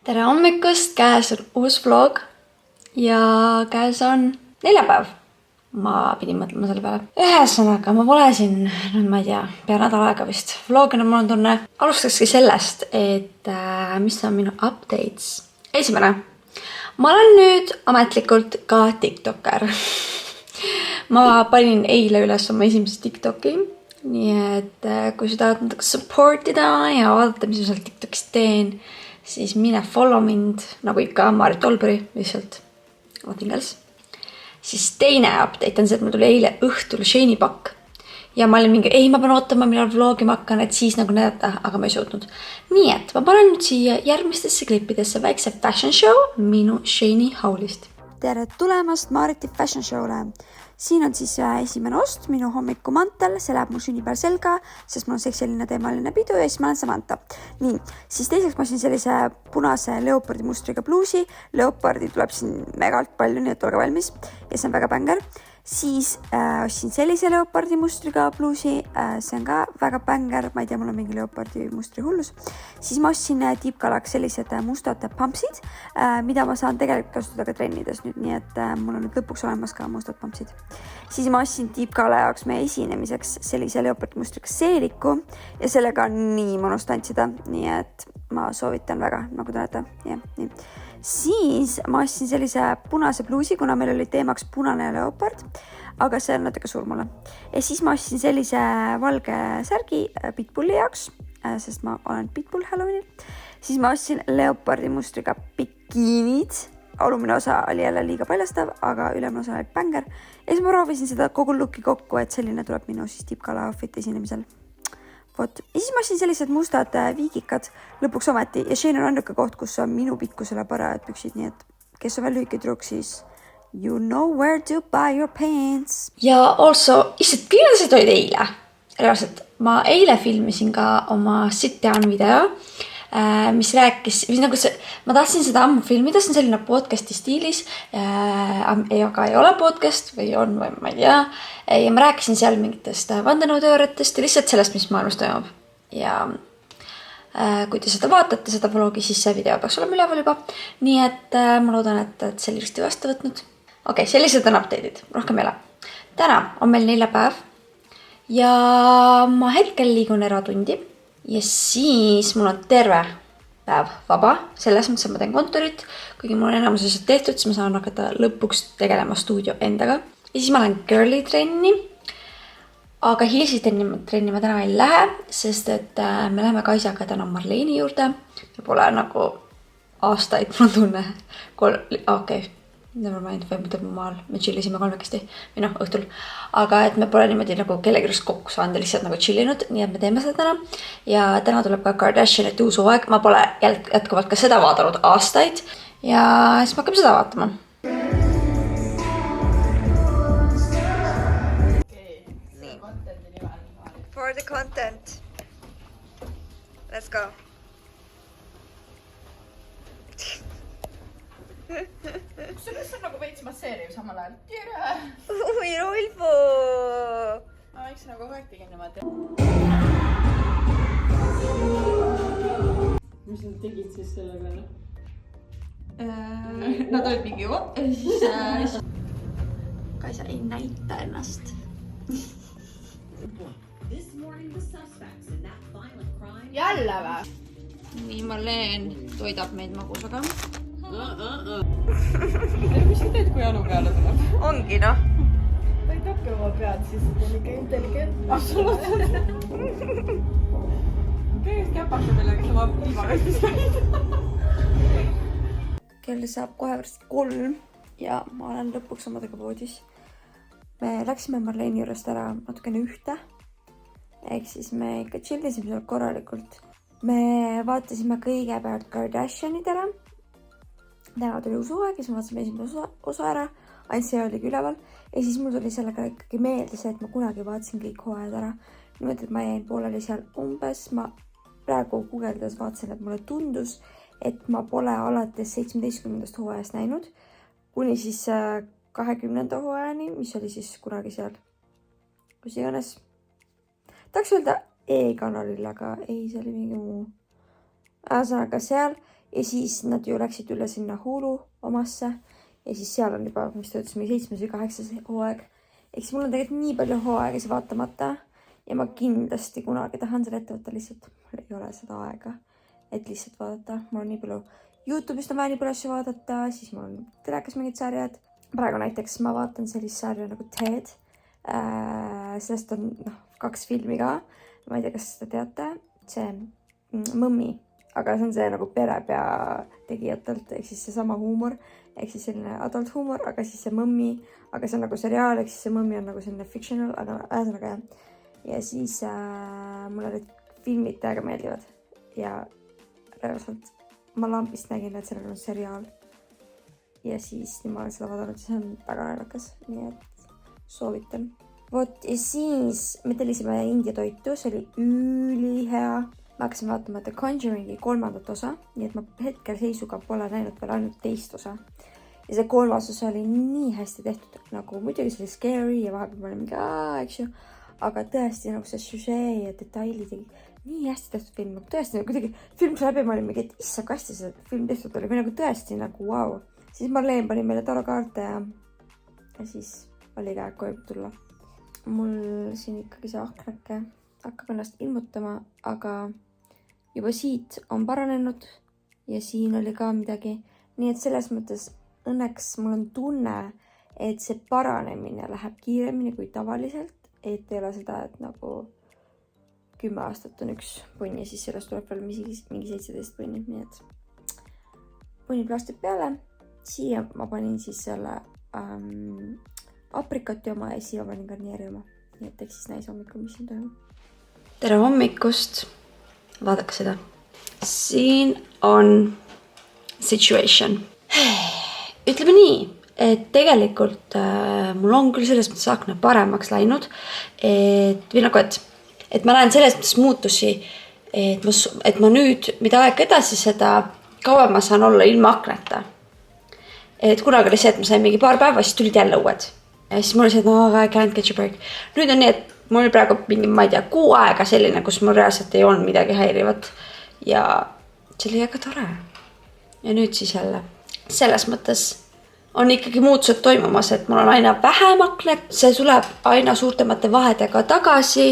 Tere hommikust, käes on uus vlog ja käes on neljapäev. Ma pidin mõtlema selle peale. Ühesõnaga, ma pole siin, ma ei tea, pea nädal aega vist vlogina, mul on tunne. Alustakski sellest, et mis on minu updates. Esimene, ma olen nüüd ametlikult ka TikToker. Ma panin eile üles oma esimese TikToki. Nii et kui seda supportida ja vaadata, mis ma seal TikTokis teen, siis mine follow mind, nagu ikka Maarit Olberi lihtsalt. Nothing else. Siis teine update on see, et mul tuli eile õhtul Shane'i pakk. Ja ma olin mingi, ei, ma pean ootama, millal vlogima hakkan, et siis nagu näidata, aga ma ei suutnud. Nii et ma panen nüüd siia järgmistesse klippidesse väikse fashion show minu Shane'i haulist. Tere tulemast Maariti Fashion Show'le. Siin on siis esimene ost, minu hommikumantel, see läheb mu sünnipäev selga, sest mul on seksiline teemaline pidu ja siis ma olen Samantha. Nii, siis teiseks ma ostsin sellise punase leopardi mustriga bluusi. Leopardi tuleb siin megalt palju, nii et olge valmis ja see on väga bänger. Siis ostsin sellise leopardi mustriga bluusi, see on ka väga bänger, ma ei tea, mul on mingi leopardi mustri hullus. Siis ma ostsin tiipkalaks sellised mustad pumpsid, mida ma saan tegelikult kasutada ka trennides nüüd, nii et mul on nüüd lõpuks olemas ka mustad pumpsid. Siis ma ostsin tiipkala jaoks meie esinemiseks sellise leopardi mustriga seeliku ja sellega on nii mõnus tantsida, nii et ma soovitan väga, nagu te näete. Ja, nii. Siis ma ostsin sellise punase bluusi, kuna meil oli teemaks punane leopard, aga see on natuke suur mulle. Ja siis ma ostsin sellise valge särgi pitbulli jaoks, sest ma olen pitbull Halloweenil. Siis ma ostsin leopardi mustriga bikiinid. Alumine osa oli jälle liiga paljastav, aga ülemine osa oli bänger. Ja siis ma proovisin seda kogu looki kokku, et selline tuleb minu siis tiipkala outfit esinemisel. Vot. Ja siis ma ostsin sellised mustad viigikad lõpuks ometi ja Shane on ainuke koht, kus on minu pikkusele parajad püksid, nii et kes on veel lühike tüdruk, siis you know where to buy your pants. Ja also, issand, kindlasti olid eile. Reaalselt, ma eile filmisin ka oma sit-down video, mis rääkis, nagu see, ma tahtsin seda ammu filmida, see on selline podcasti stiilis, aga ei ole podcast või on või ma ei tea. Ja ma rääkisin seal mingitest vandenõuteooriatest ja lihtsalt sellest, mis maailmas toimub. Ja kui te seda vaatate, seda vlogi, siis see video peaks olema üleval juba. Nii et ma loodan, et see oli ilusti vastu võtnud. Okei, sellised on update'id, rohkem ei ole. Täna on meil neljapäev ja ma hetkel liigun eratundi. Ja siis mul on terve päev vaba, selles mõttes, et ma teen kontorit, kuigi mul on enamus asjad tehtud, siis ma saan hakata lõpuks tegelema stuudio endaga. Ja siis ma lähen girly trenni, aga hilsi trenni ma täna ei lähe, sest et me läheme Kaisaga täna Marleeni juurde. Ja pole nagu aastaid, mul tunne. Okei. Never mind, või mõtleb mu maal, me chillisime kolmekesti või noh, õhtul, aga et me pole niimoodi nagu kellegi just kokku saanud ja lihtsalt nagu chillinud, nii et me teeme seda täna ja täna tuleb ka Kardashianite uus hooaeg, ma pole jätkuvalt ka seda vaadanud aastaid ja siis me hakkame seda vaatama. For the content. Let's go. See on nagu veits masseeriv samal ajal. Tere! Ui, Rolfo! Ma võiks nagu kogu aeg tegin niimoodi. Mis nad tegid siis sellega? Nad olid mingi op ja siis Kaisa ei näita ennast. Jälle vä? Nii Marleen toidab meid magusaga. Mis sa teed, kui anu peale tuleb? Ongi noh. Ta ei tappe oma pead, siis ta on ikka intelligent. Absoluutselt. Kõigest käpaka millega sa vaat liivakastis käid. Kell saab kohe varsti 3 ja ma olen lõpuks omadega voodis. Me läksime Marleeni juurest ära natukene 1. Ehk siis me ikka chillisime seal korralikult. Me vaatasime kõigepealt Kardashianid ära. Täna tuli uus hooaeg ja siis ma vaatasime esimene osa ära. Ainult see oligi üleval. Ja siis mul tuli sellega ikkagi meelde see, et ma kunagi vaatasin kõik hooajad ära. Niimoodi, et ma jäin pooleli seal umbes. Ma praegu guugeldades vaatasin, et mulle tundus, et ma pole alates 17. hooajast näinud. Kuni siis 20. hooajani, mis oli siis kunagi seal. Kus iganes. Tahaks öelda E-kanalil, aga ei, see oli mingi muu. Ühesõnaga seal ja siis nad ju läksid üle sinna Hulu omasse ja siis seal on juba, mis ta ütles, mingi 7. või 8. hooaeg. Ehk siis mul on tegelikult nii palju hooaegasi vaatamata ja ma kindlasti kunagi tahan selle ette võtta, lihtsalt mul ei ole seda aega, et lihtsalt vaadata. Mul on nii palju YouTube'ist on vaja nii palju asju vaadata, siis mul on telekas mingid sarjad. Praegu näiteks ma vaatan sellist sarja nagu Ted. Sellest on 2 filmi ka. Ma ei tea, kas seda teate. See Mõmmi. Aga see on see nagu perepea tegijatelt, ehk siis see sama huumor, ehk siis selline adult huumor, aga siis see Mõmmi, aga see on nagu seriaal, ehk siis see Mõmmi on nagu selline fictional, aga ühesõnaga jah. Ja siis mulle need filmid täiega meeldivad ja reaalselt ma lambist nägin, et sellel on seriaal ja siis nii ma olen seda vaadanud ja see on väga naljakas, nii et soovitan. Vot ja siis me tellisime India toitu, see oli ülihea. Ma hakkasin vaatama The Conjuringi 3. osa, nii et ma hetkel seisuga pole näinud veel ainult 2. osa. Ja see 3. osa oli nii hästi tehtud, nagu muidugi see oli scary ja vahepeal ma olin mingi eks ju, aga tõesti nagu see süžee ja detailid nii hästi tehtud film, nagu tõesti nagu kuidagi film sai läbi, ma olin mingi, et issa kasti see film tehtud oli, või nagu tõesti nagu wow. Siis Marleen pani meile tarokaarte ja siis oli ka koju tulla. Mul siin ikkagi see aknake hakkab ennast ilmutama, aga juba siit on paranenud ja siin oli ka midagi. Nii et selles mõttes õnneks mul on tunne, et see paranemine läheb kiiremini kui tavaliselt, et ei ole seda, et nagu 10 aastat on üks punn ja siis sellest tuleb veel mingi 17 punni, nii et punniplaastid peale. Siia ma panin siis selle aprikoti oma ja siia panin garneeri oma, nii et eks siis näis hommikul, mis siin toimub. Tere hommikust, vaadake seda. Siin on situation. Ütleme nii, et tegelikult mul on küll selles mõttes akna paremaks läinud, või nagu, et ma näen selles mõttes muutusi, et ma nüüd, mida aeg edasi, seda kauem ma saan olla ilma aknata. Et kunagi oli see, et ma sain mingi paar päeva, siis tulid jälle uued. Ja siis mul oli see, et I can't catch a break. Nüüd on nii, et mul oli praegu mingi, ma ei tea, 6 aega selline, kus mul reaalselt ei olnud midagi häirivat. Ja see oli väga tore. Ja nüüd siis jälle. Selles mõttes on ikkagi muutused toimumas, et mul on aina vähem aknet. See tuleb aina suurtemate vahedega tagasi.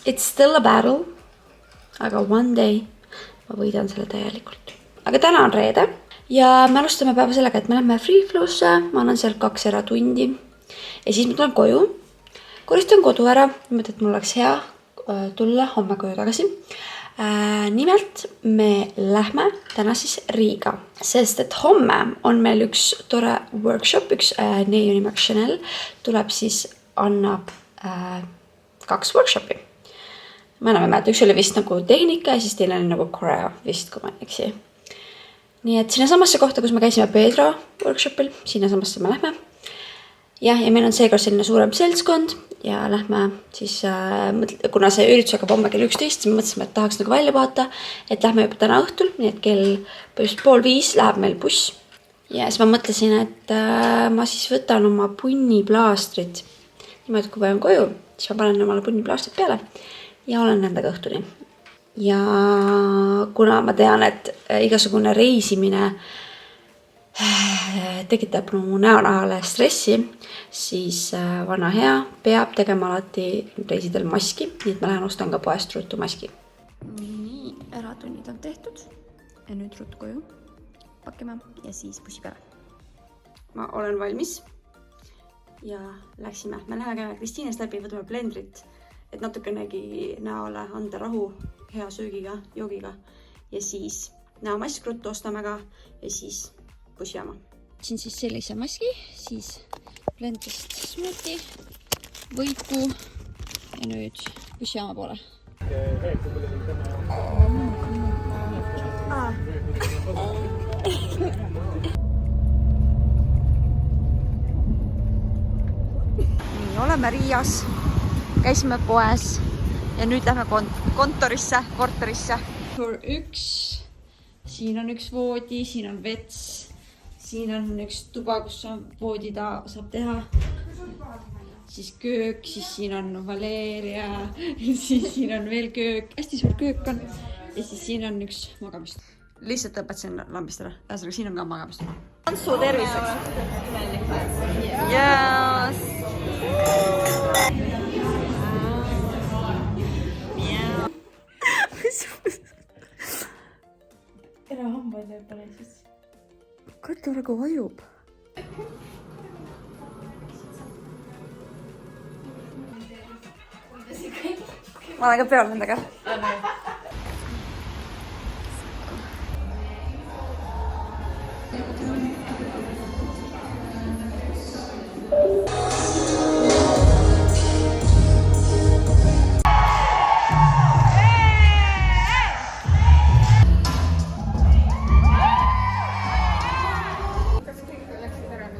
It's still a battle. Aga one day ma võidan selle täielikult. Aga täna on reede. Ja me alustame päeva sellega, et me lähme Free Flow'sse. Ma annan seal 2 eratundi. Ja siis ma tulen koju. Koristan kodu ära, niimoodi, et mul oleks hea tulla homme koju tagasi. Nimelt me lähme täna siis Riiga, sest et homme on meil üks tore workshop, üks neiu nimega Chanel tuleb siis annab 2 workshopi. Ma enam ei mäleta, üks oli vist nagu tehnika ja siis teine oli nagu koreo vist, kui ma eksi. Nii et sinna samasse kohta, kus me käisime Pedro workshopil, sinna samasse me lähme. Ja meil on seekord selline suurem seltskond ja lähme siis, kuna see üritus hakkab homme kell 11, siis me mõtlesime, et tahaks nagu välja vaata, et lähme juba täna õhtul, nii et kell 4:30 läheb meil buss. Ja siis ma mõtlesin, et ma siis võtan oma punniplaastrid. Niimoodi, kui päevan koju, siis ma panen omale punniplaastrid peale ja olen nendega õhtuni. Ja kuna ma tean, et igasugune reisimine tekitab mu näonahale stressi, siis vana hea peab tegema alati reisidel maski, nii et ma lähen ostan ka poest ruttu maski. Nii, eratunnid on tehtud ja nüüd ruttu koju pakkime ja siis bussi peale. Ma olen valmis ja läksime. Me läheme Kristiinest läbi, võtame blendrit, et natukenegi näole anda rahu hea söögiga, joogiga ja siis näomask ruttu ostame ka ja siis bussijaama. Siin siis sellise maski, siis blendist smuuti, võiku ja nüüd bussijaama poole. Nii, oleme Riias, käisime poes ja nüüd lähme kontorisse, korterisse. Tour 1, siin on üks voodi, siin on vets. Siin on üks tuba, kus voodi saab teha. Siis köök, siis siin on Valeria, siis siin on veel köök. Hästi suur köök on. Ja siis siin on üks magamist. lihtsalt õpetasin lambist ära. Ühesõnaga, siin on ka magamist. Su terviseks. Yes! Ära hambaid ei pane siis. Kati praegu vajub. Ma olen ka peal nendega.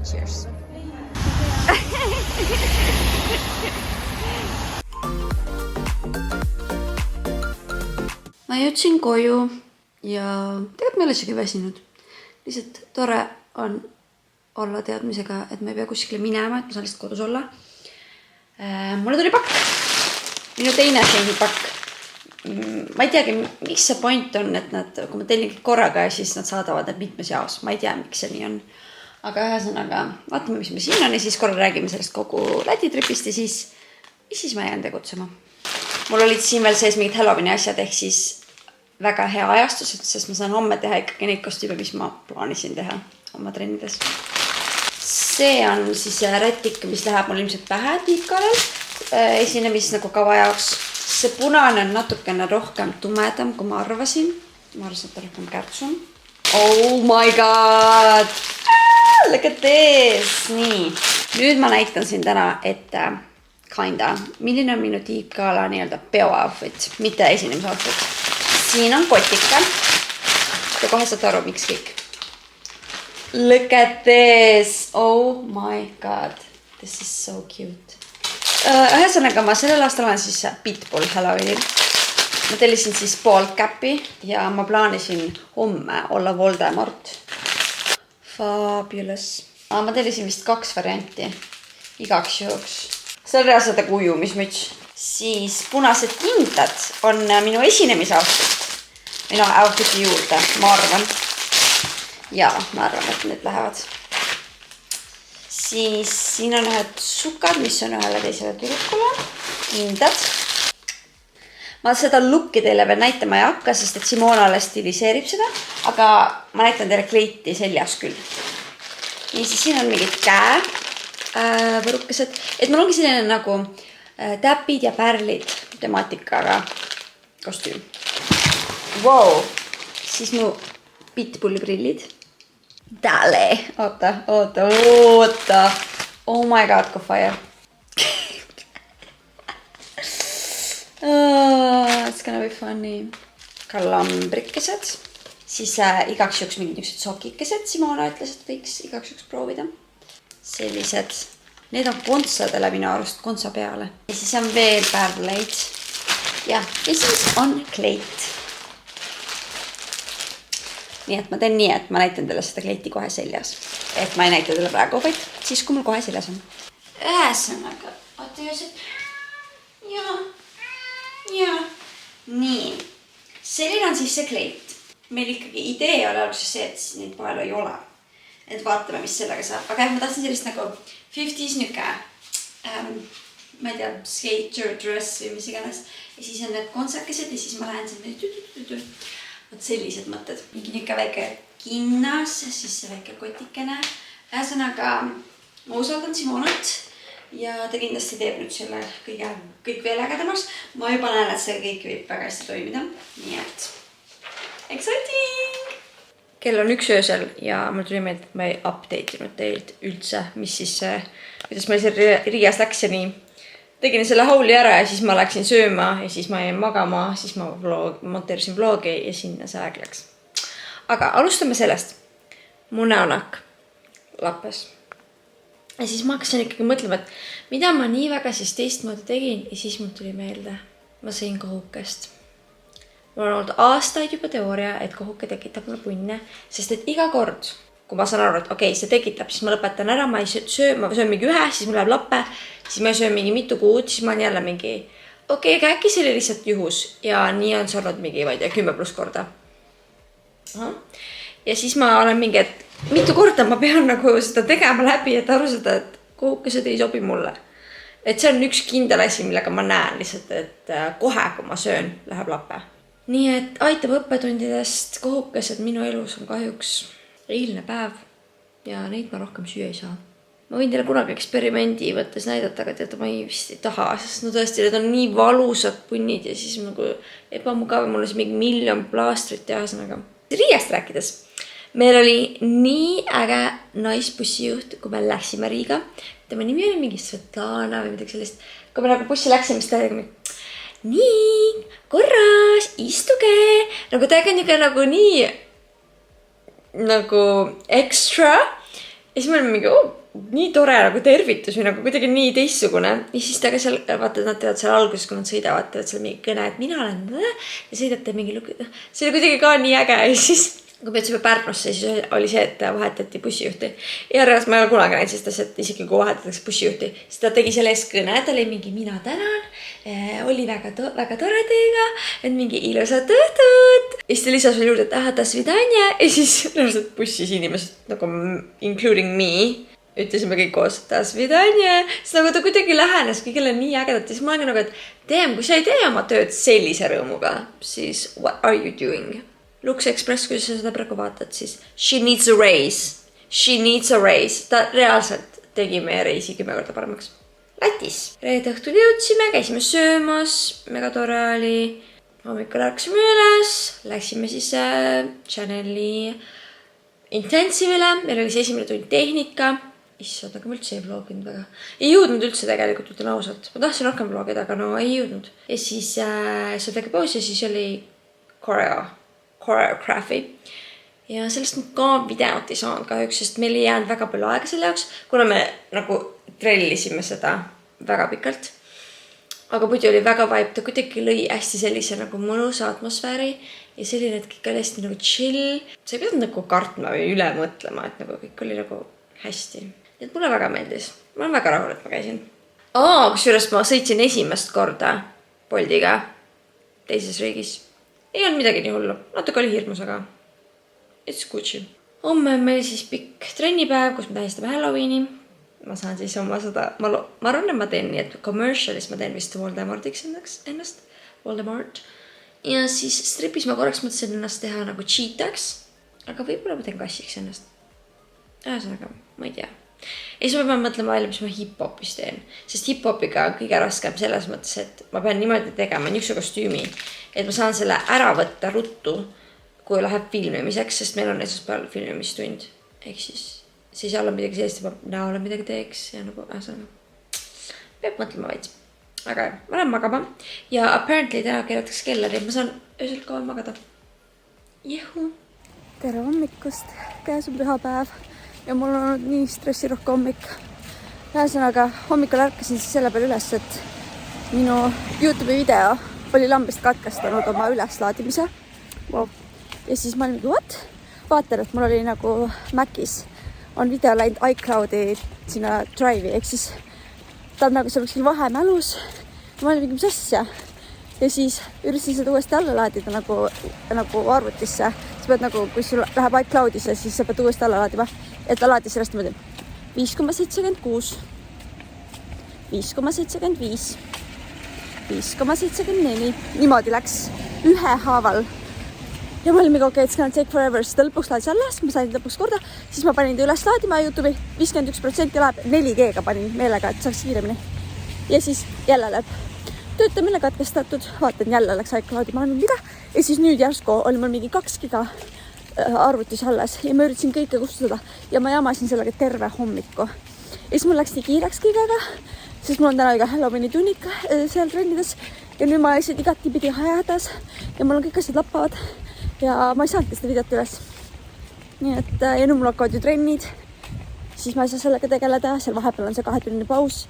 Cheers. Ma jõudsin koju ja tegelikult ma ei ole isegi väsinud. Lihtsalt tore on olla teadmisega, et ma ei pea kuskile minema, et ma saan lihtsalt kodus olla. Mulle tuli pakk. Minu teine pakk. Ma ei teagi, miks see point on, et nad, kui ma tellin korraga ja siis nad saadavad need mitmes jaos. Ma ei tea, miks see nii on. Aga ühesõnaga, vaatame, mis me siin on ja siis korra räägime sellest kogu Läti-tripist ja siis ma jään tegutsema. Mul olid siin veel sees mingid Halloweeni asjad ehk siis väga hea ajastus, sest ma saan homme teha ikkagi neid kostüüme, mis ma plaanisin teha oma trennides. See on siis rätik, mis läheb mul ilmselt pähe tiibkaalal esinemis nagu kava jaoks. See punane on natukene rohkem tumedam, kui ma arvasin. Ma arvasin, et rohkem kärtsun. Oh my god! Look at this! Nii, nüüd ma näitan siin täna, et milline on minu tiibkaala nii-öelda peo-outfit, mitte esinemisoutfit. Siin on kotike. Ja kohe saate aru, miks kõik. Look at this! Oh my god! This is so cute. Ühesõnaga, ma sellel aastal olen siis Pitbull Halloweenil. Ma tellisin siis bald capi ja ma plaanisin homme olla Voldemort. Fabulous. Ma tellisin vist 2 varianti. Igaks juhuks. See on reaalselt nagu ujumismüts. Siis punased kindad on minu esinemisoutfit. Minu outfiti juurde, ma arvan. Ja, ma arvan, et need lähevad. Siis siin on ühed sukad, mis on ühele teisele tüdrukule. Kindad. Ma seda looki teile veel näitama ei hakka, sest et Simona stiliseerib seda, aga ma näitan teile kleiti seljas küll. Ja siis siin on mingid võrukesed, et mul ongi selline nagu täpid ja pärlid temaatikaga kostüüm. Wow! Siis mu Pitbulli prillid. Dale! Oota! Oh my god, kui fire! It's gonna be funny. Ka lambrikesed. Siis igaks juhuks mingid niisugused sokikesed. Simona ütles, et võiks igaks juhuks proovida. Sellised. Need on kontsadele minu arust, kontsa peale. Ja siis on veel pärleid. Ja siis on kleit. Nii et ma teen nii, et ma näitan teile seda kleiti kohe seljas. Et ma ei näita teile praegu, vaid siis kui mul kohe seljas on. Ühesõnaga, oota just. Ja. Nii. Selline on siis see kleit. Meil ikkagi idee oli alguses see, et neid palju ei ole. Et vaatame, mis sellega saab. Aga ma tahtsin sellist nagu 50s nüke. Ma ei tea, skater dress või mis iganes. Ja siis on need kontsakesed ja siis ma lähen sinna. Võt sellised mõtted. Mingi nüke väike kinnas, siis see väike kotikene. Ühesõnaga, ma usaldan Simonat. Ja ta kindlasti teeb nüüd selle kõik veel ägedamas. Ma juba näen, et see kõik võib väga hästi toimida. Nii et exciting! Kell on 1 öösel ja mul tuli meelde, et ma ei update inud teilt üldse, mis siis, kuidas meil see Riias läks ja nii. Tegin selle hauli ära ja siis ma läksin sööma ja siis ma jäin magama, siis ma monteerisin vlogi ja sinna see aeg läks. Aga alustame sellest. Mu näonak lappes. Ja siis ma hakkasin ikkagi mõtlema, et mida ma nii väga siis teistmoodi tegin ja siis mul tuli meelde. Ma sõin kohukest. Mul on olnud aastaid juba teooria, et kohuke tekitab mulle punne, sest et iga kord, kui ma saan aru, et okei, see tekitab, siis ma lõpetan ära, ma söön mingi ühe, siis mul läheb lappe, siis ma söön mingi mitu kuud, siis ma olen jälle mingi okei, aga äkki see oli lihtsalt juhus ja nii on see olnud mingi, ma ei tea, 10+ korda. Ja siis ma olen mingi, et mitu korda ma pean nagu seda tegema läbi, et aru saada, et kohukesed ei sobi mulle. Et see on üks kindel asi, millega ma näen lihtsalt, et kohe, kui ma söön, läheb lappe. Nii et aitab õppetundidest kohukesed minu elus on kahjuks eilne päev ja neid ma rohkem süüa ei saa. Ma võin teile kunagi eksperimendi võttes näidata, aga teate, ma vist ei taha, sest no tõesti, need on nii valusad punnid ja siis nagu ebamugav, mul on mingi 1 miljon plaastrit ja ühesõnaga. Riiast rääkides, meil oli nii äge naisbussijuht, kui me läksime Riiga. Tema nimi oli mingi Svetlana või midagi sellist. Kui me nagu bussi läksime, siis ta oli nii, korras, istuge. Nagu ta on nagu nii nagu extra. Ja siis me olime mingi, nii tore nagu tervitus või nagu kuidagi nii teistsugune. Ja siis ta ka seal, vaata, nad teevad seal alguses, kui nad sõidavad, teevad seal mingi kõne, et mina olen ja sõidate mingi lugu. See oli kuidagi ka nii äge ja siis kui me ütlesime Pärnusse, siis oli see, et vahetati bussijuhti. Ja reaalselt ma ei ole kunagi näinud sellist asja, et isegi kui vahetatakse bussijuhti, siis ta tegi selle eest kõne, ta oli mingi mina tänan, oli väga tore teiega, et mingi ilusat õhtut. Ja siis ta lisas veel juurde, et das vidanja. Ja siis reaalselt bussis inimesed nagu including me ütlesime kõik koos, das vidanja. Siis nagu ta kuidagi lähenes kõigile nii ägedat. Ja siis ma olen nagu, et kui sa ei tee oma tööd sellise rõõmuga, siis what are you doing? Lux Express, kui sa seda praegu vaatad, siis she needs a raise. She needs a raise. Ta reaalselt tegi meie reisi 10 korda paremaks. Lätis. Reede õhtul jõudsime, käisime söömas, mega tore oli. Hommikul ärkasime üles, läksime siis Channeli Intensivile. Meil oli see esimene tund tehnika. Issand, aga ma üldse ei vloginud väga. Ei jõudnud üldse tegelikult, ütlen ausalt. Ma tahtsin rohkem vlogida, aga no ei jõudnud. Ja siis see tegi paus ja siis oli choreography. Ja sellest ma ka videot ei saanud kahjuks, sest meil ei jäänud väga palju aega selle jaoks, kuna me nagu trellisime seda väga pikalt. Aga muidu oli väga vibe, ta kuidagi lõi hästi sellise nagu mõnusa atmosfääri ja selline, et kõik oli hästi nagu chill. Sa ei pidanud nagu kartma või üle mõtlema, et nagu kõik oli nagu hästi. Nii et mulle väga meeldis. Ma olen väga rahul, et ma käisin. Kusjuures ma sõitsin esimest korda Boltiga teises riigis. Ei olnud midagi nii hullu. Natuke oli hirmus, aga it's Gucci. Homme on meil siis pikk trennipäev, kus me tähistame Halloweeni. Ma saan siis oma seda, ma arvan, et ma teen nii, et commercialis ma teen vist Voldemortiks ennast. Voldemort. Ja siis stripis ma korraks mõtlesin ennast teha nagu cheetaks. Aga võib-olla ma teen kassiks ennast. Ühesõnaga, ma ei tea. Ja siis ma pean mõtlema välja, mis ma hip-hopis teen. Sest hip-hopiga on kõige raskem selles mõttes, et ma pean niimoodi tegema niisuguse kostüümi, et ma saan selle ära võtta ruttu, kui läheb filmimiseks, sest meil on esmaspäeval filmimistund. Ehk siis ei saa olla midagi sellist, et ma näole midagi teeks ja nagu peab mõtlema veits. Aga ma lähen magama ja apparently täna keeratakse kellari, et ma saan öösel kauem magada. Jehu! Tere hommikust, käes on pühapäev ja mul on olnud nii stressirohke hommik. Ühesõnaga, hommikul ärkasin siis selle peale üles, et minu YouTube'i video oli lambist katkestanud oma üleslaadimise. Wow. Ja siis ma olin mingi, what? Vaatan, et mul oli nagu Macis on video läinud iCloudi sinna Drive'i, ehk siis ta on nagu seal kuskil vahemälus. Ma olin mingi, mis asja? Ja siis üritasin seda uuesti alla laadida nagu arvutisse. Sa pead nagu, kui sul läheb iCloudisse, siis sa pead uuesti alla laadima. Et ta laadis sellest niimoodi 5,76, 5,75, 5,74. Niimoodi läks ühe haaval. Ja ma olin mingi, okei, it's gonna take forever. Siis ta lõpuks laadis alla, siis ma sain lõpuks korda. Siis ma panin ta üles laadima YouTube'i. 51% läheb 4G-ga panin meelega, et saaks kiiremini. Ja siis jälle läheb töötamine katkestatud. Vaatan, jälle läks iCloudi. Ma olen mida? Ja siis nüüd järsku oli mul mingi 2 giga arvutis alles ja ma üritasin kõike kustutada ja ma jamasin sellega terve hommiku. Ja siis mul läks nii kiireks kõigega, sest mul on täna iga Halloweeni tunnik seal trennides ja nüüd ma lihtsalt igati pidi hädas ja mul on kõik asjad lappavad ja ma ei saanudki seda videot üles. Nii et ja nüüd mul hakkavad ju trennid, siis ma ei saa sellega tegeleda, seal vahepeal on see 2-tunnine paus.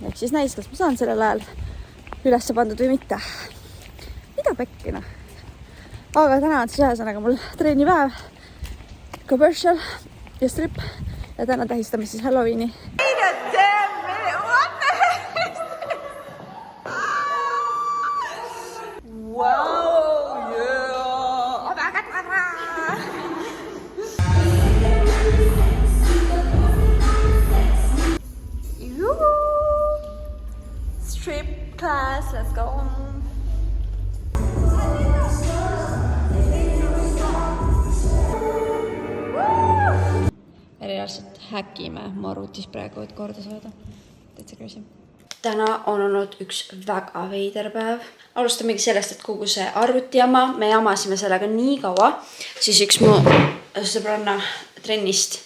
Ehk siis näis, kas ma saan sellel ajal üles pandud või mitte. Mida pekkina? Aga täna on siis ühesõnaga mul treenipäev, commercial ja strip ja täna tähistame siis Halloweeni. Wow, yeah! reaalselt häkime mu arvutis praegu, et korda saada. Täitsa crazy. Täna on olnud üks väga veider päev. Alustamegi sellest, et kogu see arvutijama, me jamasime sellega nii kaua, siis üks mu sõbranna trennist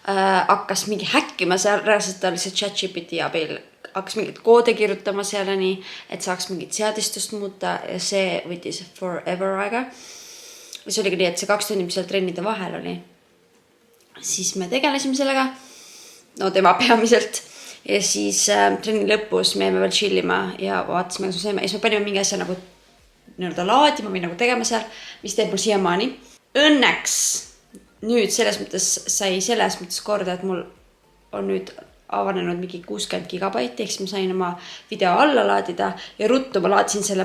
hakkas mingi häkkima seal, reaalselt ta oli see ChatGPT abil, hakkas mingit koode kirjutama selleni, et saaks mingit seadistust muuta ja see võttis forever aega. Ja see oligi nii, et see 2 tundi, mis seal trennide vahel oli. Siis me tegelesime sellega, no tema peamiselt. Ja siis trenni lõpus me jäime veel chillima ja vaatasime, kas me saime. Ja siis me panime mingi asja nagu laadima või nagu tegema seal, mis teeb mul siiamaani. Õnneks nüüd selles mõttes sai selles mõttes korda, et mul on nüüd avanenud mingi 60 gigabaiti, ehk siis ma sain oma video alla laadida ja ruttu ma laadisin selle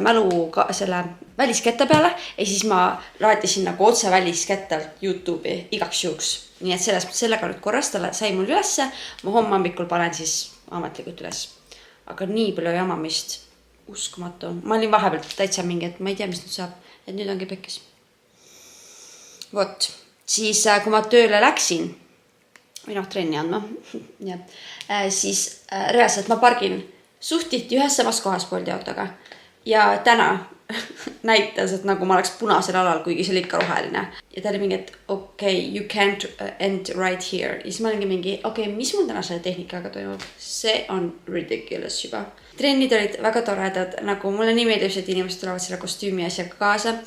selle välisketta peale ja siis ma laadisin nagu otse väliskettalt YouTube'i igaks juhuks. Nii et selles mõttes sellega nüüd korras, ta sai mul ülesse, ma homme hommikul panen siis ametlikult üles. Aga nii palju jamamist, uskumatu. Ma olin vahepealt täitsa mingi, et ma ei tea, mis nüüd saab, et nüüd ongi pekkis. Vot, siis kui ma tööle läksin, või trenni andma, ja, siis reaalselt ma pargin suht tihti ühes samas kohas Bolti-autoga ja täna näitas, et nagu ma oleks punasel alal, kuigi see oli ikka roheline ja ta oli mingi, et okay, you can't end right here ja siis ma olingi mingi, mis mul täna selle tehnikaga toimub, see on ridiculous juba. Trennid olid väga toredad, nagu mulle nii meeldib, et inimesed tulevad selle kostüümi asjaga kaasa.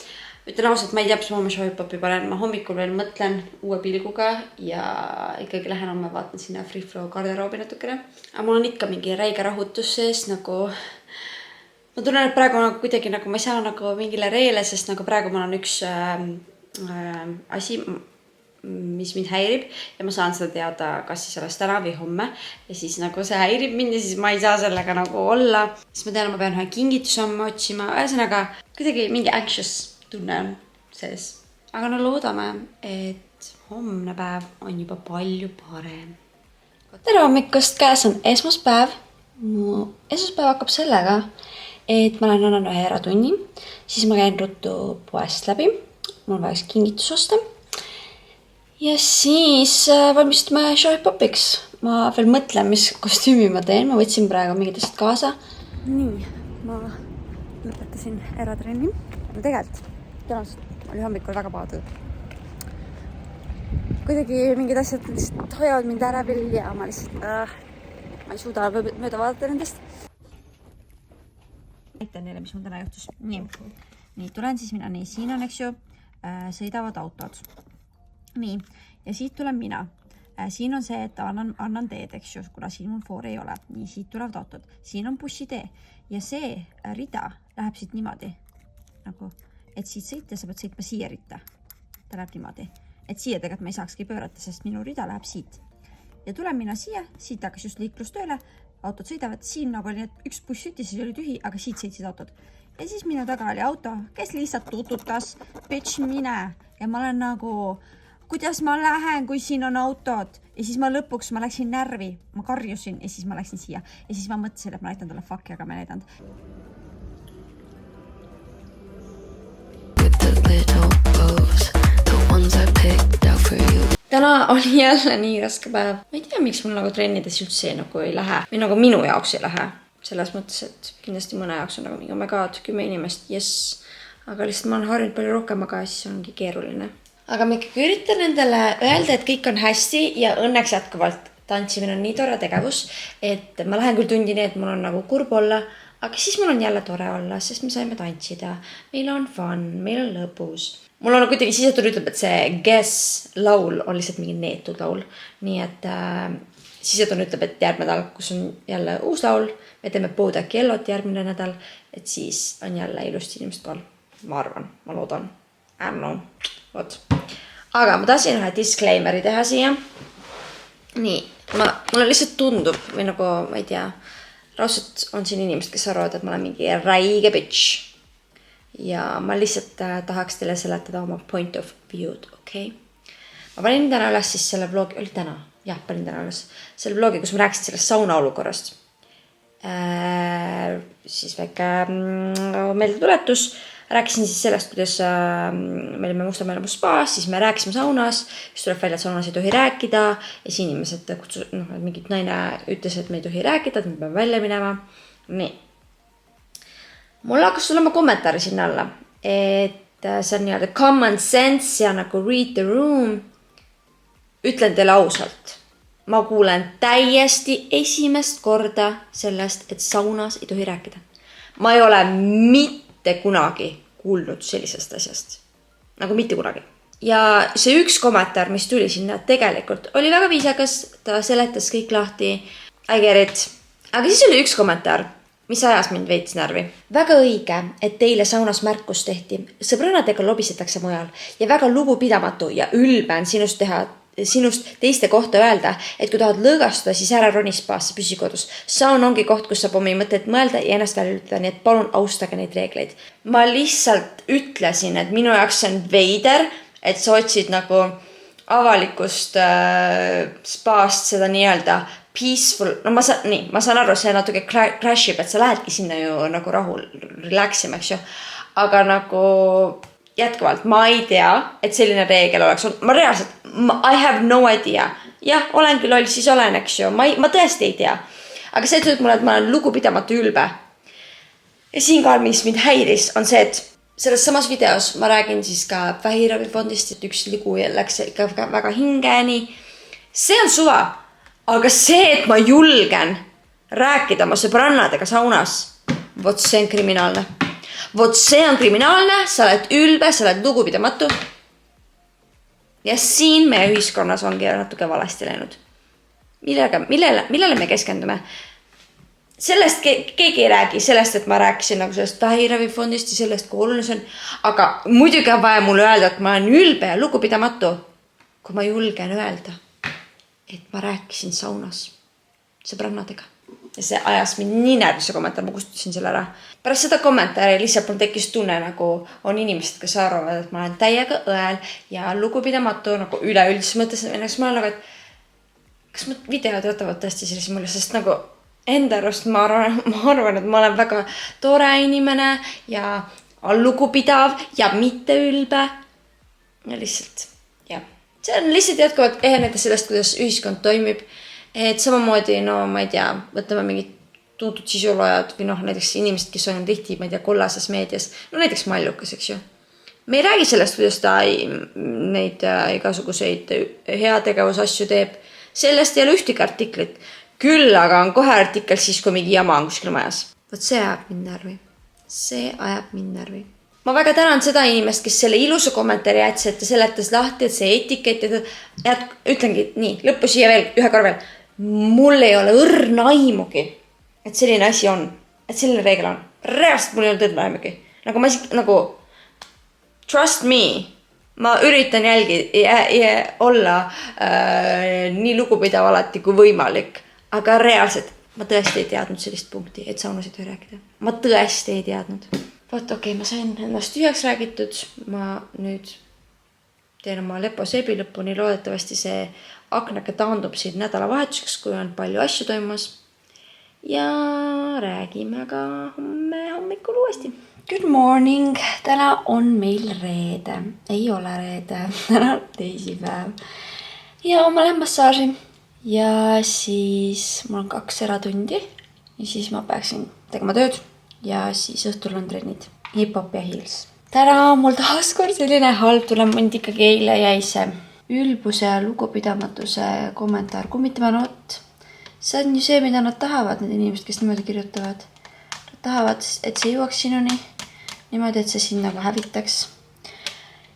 Ütlen ausalt, ma ei tea, mis ma homme Showpopi panen. Ma hommikul veel mõtlen uue pilguga ja ikkagi lähen homme vaatan sinna Free Flow garderoobi natukene. Aga mul on ikka mingi räige rahutus sees, nagu ma tunnen, et praegu nagu kuidagi nagu ma ei saa nagu mingile reele, sest nagu praegu mul on üks asi, mis mind häirib ja ma saan seda teada, kas siis alles täna või homme ja siis nagu see häirib mind ja siis ma ei saa sellega nagu olla. Siis ma tean, ma pean ühe kingitusamme otsima, ühesõnaga kuidagi mingi anxious tunne on sees. Aga no loodame, et homne päev on juba palju parem. Tere hommikust, käes on esmaspäev. Mu esmaspäev hakkab sellega, et ma annan ühe eratunni. Siis ma käin ruttu poest läbi. Mul vajaks kingitus osta. Ja siis valmistume Showpopiks. Ma veel mõtlen, mis kostüümi ma teen. Ma võtsin praegu mingid asjad kaasa. Nii, ma lõpetasin eratrenni. No tegelikult tõenäoliselt oli hommikul väga paadud. Kuidagi mingid asjad lihtsalt hoiavad mind ärevil ja ma lihtsalt ma ei suuda mööda vaadata nendest. Näitan neile, mis mul täna juhtus. Nii, tulen siis mina. Nii, siin on, eks ju, sõidavad autod. Nii, ja siit tulen mina. Siin on see, et annan teed, eks ju, kuna siin mul foori ei ole. Nii, siit tulevad autod. Siin on bussitee ja see rida läheb siit niimoodi. Nagu et siit sõita, sa pead sõitma siia ritta. Ta läheb niimoodi. Et siia tegelikult ma ei saakski pöörata, sest minu rida läheb siit. Ja tulen mina siia, siit hakkas just liiklus tööle, autod sõidavad, siin nagu oli üks buss sütis, siis oli tühi, aga siit sõitsid autod. Ja siis minu taga oli auto, kes lihtsalt tututas, bitch mine. Ja ma olen nagu, kuidas ma lähen, kui siin on autod. Ja siis ma lõpuks, ma läksin närvi, ma karjusin ja siis ma läksin siia. Ja siis ma mõtlesin, et ma näitan talle fuck, aga ma näitan. Täna oli jälle nii raske päev. Ma ei tea, miks mul nagu trennides üldse nagu ei lähe. Või nagu minu jaoks ei lähe. Selles mõttes, et kindlasti mõne jaoks on nagu mingi, oh my god, 10 inimest, yes. Aga lihtsalt ma olen harjunud palju rohkem, aga siis ongi keeruline. Aga ma ikkagi üritan endale öelda, et kõik on hästi ja õnneks jätkuvalt tantsimine on nii tore tegevus, et ma lähen küll tundi nii, et mul on nagu kurb olla, aga siis mul on jälle tore olla, sest me saime tantsida. Meil on fun, meil on lõbus. Mul on kuidagi sisetud ütleb, et see Guess laul on lihtsalt mingi neetud laul. Nii et sisetud ütleb, et järgmine nädal, kus on jälle uus laul, me teeme Bodak Yellow't järgmine nädal, et siis on jälle ilusti inimest kohal. Ma arvan, ma loodan. I don't know. Vot. Aga ma tahtsin ühe disclaimeri teha siia. Nii, mulle lihtsalt tundub, või nagu, ma ei tea, raudselt on siin inimesed, kes arvavad, et ma olen mingi räige bitch. Ja ma lihtsalt tahaks teile seletada oma point of view'd, okei? Ma panin täna üles siis selle vlogi, oli täna? Jah, panin täna üles selle vlogi, kus ma rääkisin sellest sauna olukorrast. Siis väike meeldetuletus. rääkisin siis sellest, kuidas me olime Mustamäel spaas, siis me rääkisime saunas, siis tuleb välja, et saunas ei tohi rääkida ja siis inimesed mingid naine ütles, et me ei tohi rääkida, et me peame välja minema. Nii. Mul hakkas tulema kommentaari sinna alla, et see on nii-öelda common sense ja nagu read the room. Ütlen teile ausalt, ma kuulen täiesti esimest korda sellest, et saunas ei tohi rääkida. Ma ei ole mitte kunagi kuulnud sellisest asjast. Nagu mitte kunagi. Ja see üks kommentaar, mis tuli sinna, tegelikult oli väga viisakas, ta seletas kõik lahti. I get it. Aga siis oli üks kommentaar, mis ajas mind veits närvi. Väga õige, et teile saunas märkus tehti. Sõbrannadega lobisetakse mujal ja väga lugupidamatu ja ülbe on sinust teiste kohta öelda, et kui tahad lõõgastuda, siis ära roni spaasse, püsi kodus. Saun ongi koht, kus saab omi mõtteid mõelda ja ennast välja ütelda, nii et palun austage neid reegleid. Ma lihtsalt ütlesin, et minu jaoks see on veider, et sa otsid nagu avalikust spaast seda nii-öelda peaceful, no ma saan aru, see natuke crashib, et sa lähedki sinna ju nagu rahul, relaxima, eks ju. Aga nagu jätkuvalt, ma ei tea, et selline reegel oleks olnud. Ma reaalselt, I have no idea. Jah, olengi loll, siis olen, eks ju. Ma tõesti ei tea. Aga see ütleb mulle, et ma olen lugupidamatu ülbe. Ja siinkohal, mis mind häiris, on see, et selles samas videos ma räägin siis ka vähiravifondist, et üks lugu läks ikka väga hingeni. See on suva. Aga see, et ma julgen rääkida oma sõbrannadega saunas, vot see on kriminaalne. Vot see on kriminaalne, sa oled ülbe, sa oled lugupidamatu. Ja siin meie ühiskonnas ongi natuke valesti läinud. Millele me keskendume? Sellest keegi ei räägi, sellest, et ma rääkisin nagu sellest vähiravifondist ja sellest, kui oluline see on. Aga muidugi on vaja mulle öelda, et ma olen ülbe ja lugupidamatu, kui ma julgen öelda, et ma rääkisin saunas sõbrannadega. Ja see ajas mind nii närvise kommentaar, ma kustutasin selle ära. Pärast seda kommentaari lihtsalt mul tekkis tunne, nagu on inimesed, kes arvavad, et ma olen täiega õel ja lugupidamatu nagu üleüldises mõttes. Ma olen nagu, et kas mu videod jätavad tõesti sellise mulje, sest nagu enda arust ma arvan, et ma olen väga tore inimene ja lugupidav ja mitte ülbe. Ja lihtsalt, jah. See on lihtsalt jätkuvalt eheneda sellest, kuidas ühiskond toimib. Et samamoodi, no ma ei tea, võtame mingid tuntud sisulojad või näiteks inimesed, kes on tihti, ma ei tea, kollases meedias. No näiteks Mallukas, eks ju. Me ei räägi sellest, kuidas ta neid igasuguseid heategevusasju teeb. Sellest ei ole ühtegi artiklit. Küll aga on kohe artikkel siis, kui mingi jama on kuskil majas. Võt see ajab mind närvi. See ajab mind närvi. Ma väga tänan seda inimest, kes selle ilusa kommentaari jätsi, et ta seletas lahti, et see etikett ja ütlengi nii, lõppu siia veel ühe korra veel. Mul ei ole õrna aimugi, et selline asi on, et selline reegel on. Reaalselt mul ei ole õrna aimugi. Nagu ma nagu trust me, ma üritan olla nii lugupidav alati kui võimalik, aga reaalselt ma tõesti ei teadnud sellist punkti, et saunas ei tohi rääkida. Ma tõesti ei teadnud. Vaat okei, ma sain ennast tühjaks räägitud, ma nüüd teen oma lepo seebi lõppu, nii loodetavasti see aknake taandub siin nädalavahetuseks, kui on palju asju toimumas. Ja räägime ka homme hommikul uuesti. Good morning, täna on meil reede, ei ole reede, täna on teisipäev. Ja ma lähen massaaži ja siis mul on 2 eratundi ja siis ma peaksin tegema tööd. Ja siis õhtul on trennid, hip-hop ja heels. Täna on mul taaskord selline halb tunne, mind ikkagi eile jäi see ülbuse ja lugupidamatuse kommentaar kummitama noot. See on ju see, mida nad tahavad, need inimesed, kes niimoodi kirjutavad. Nad tahavad, et see jõuaks sinuni niimoodi, et see siin nagu hävitaks.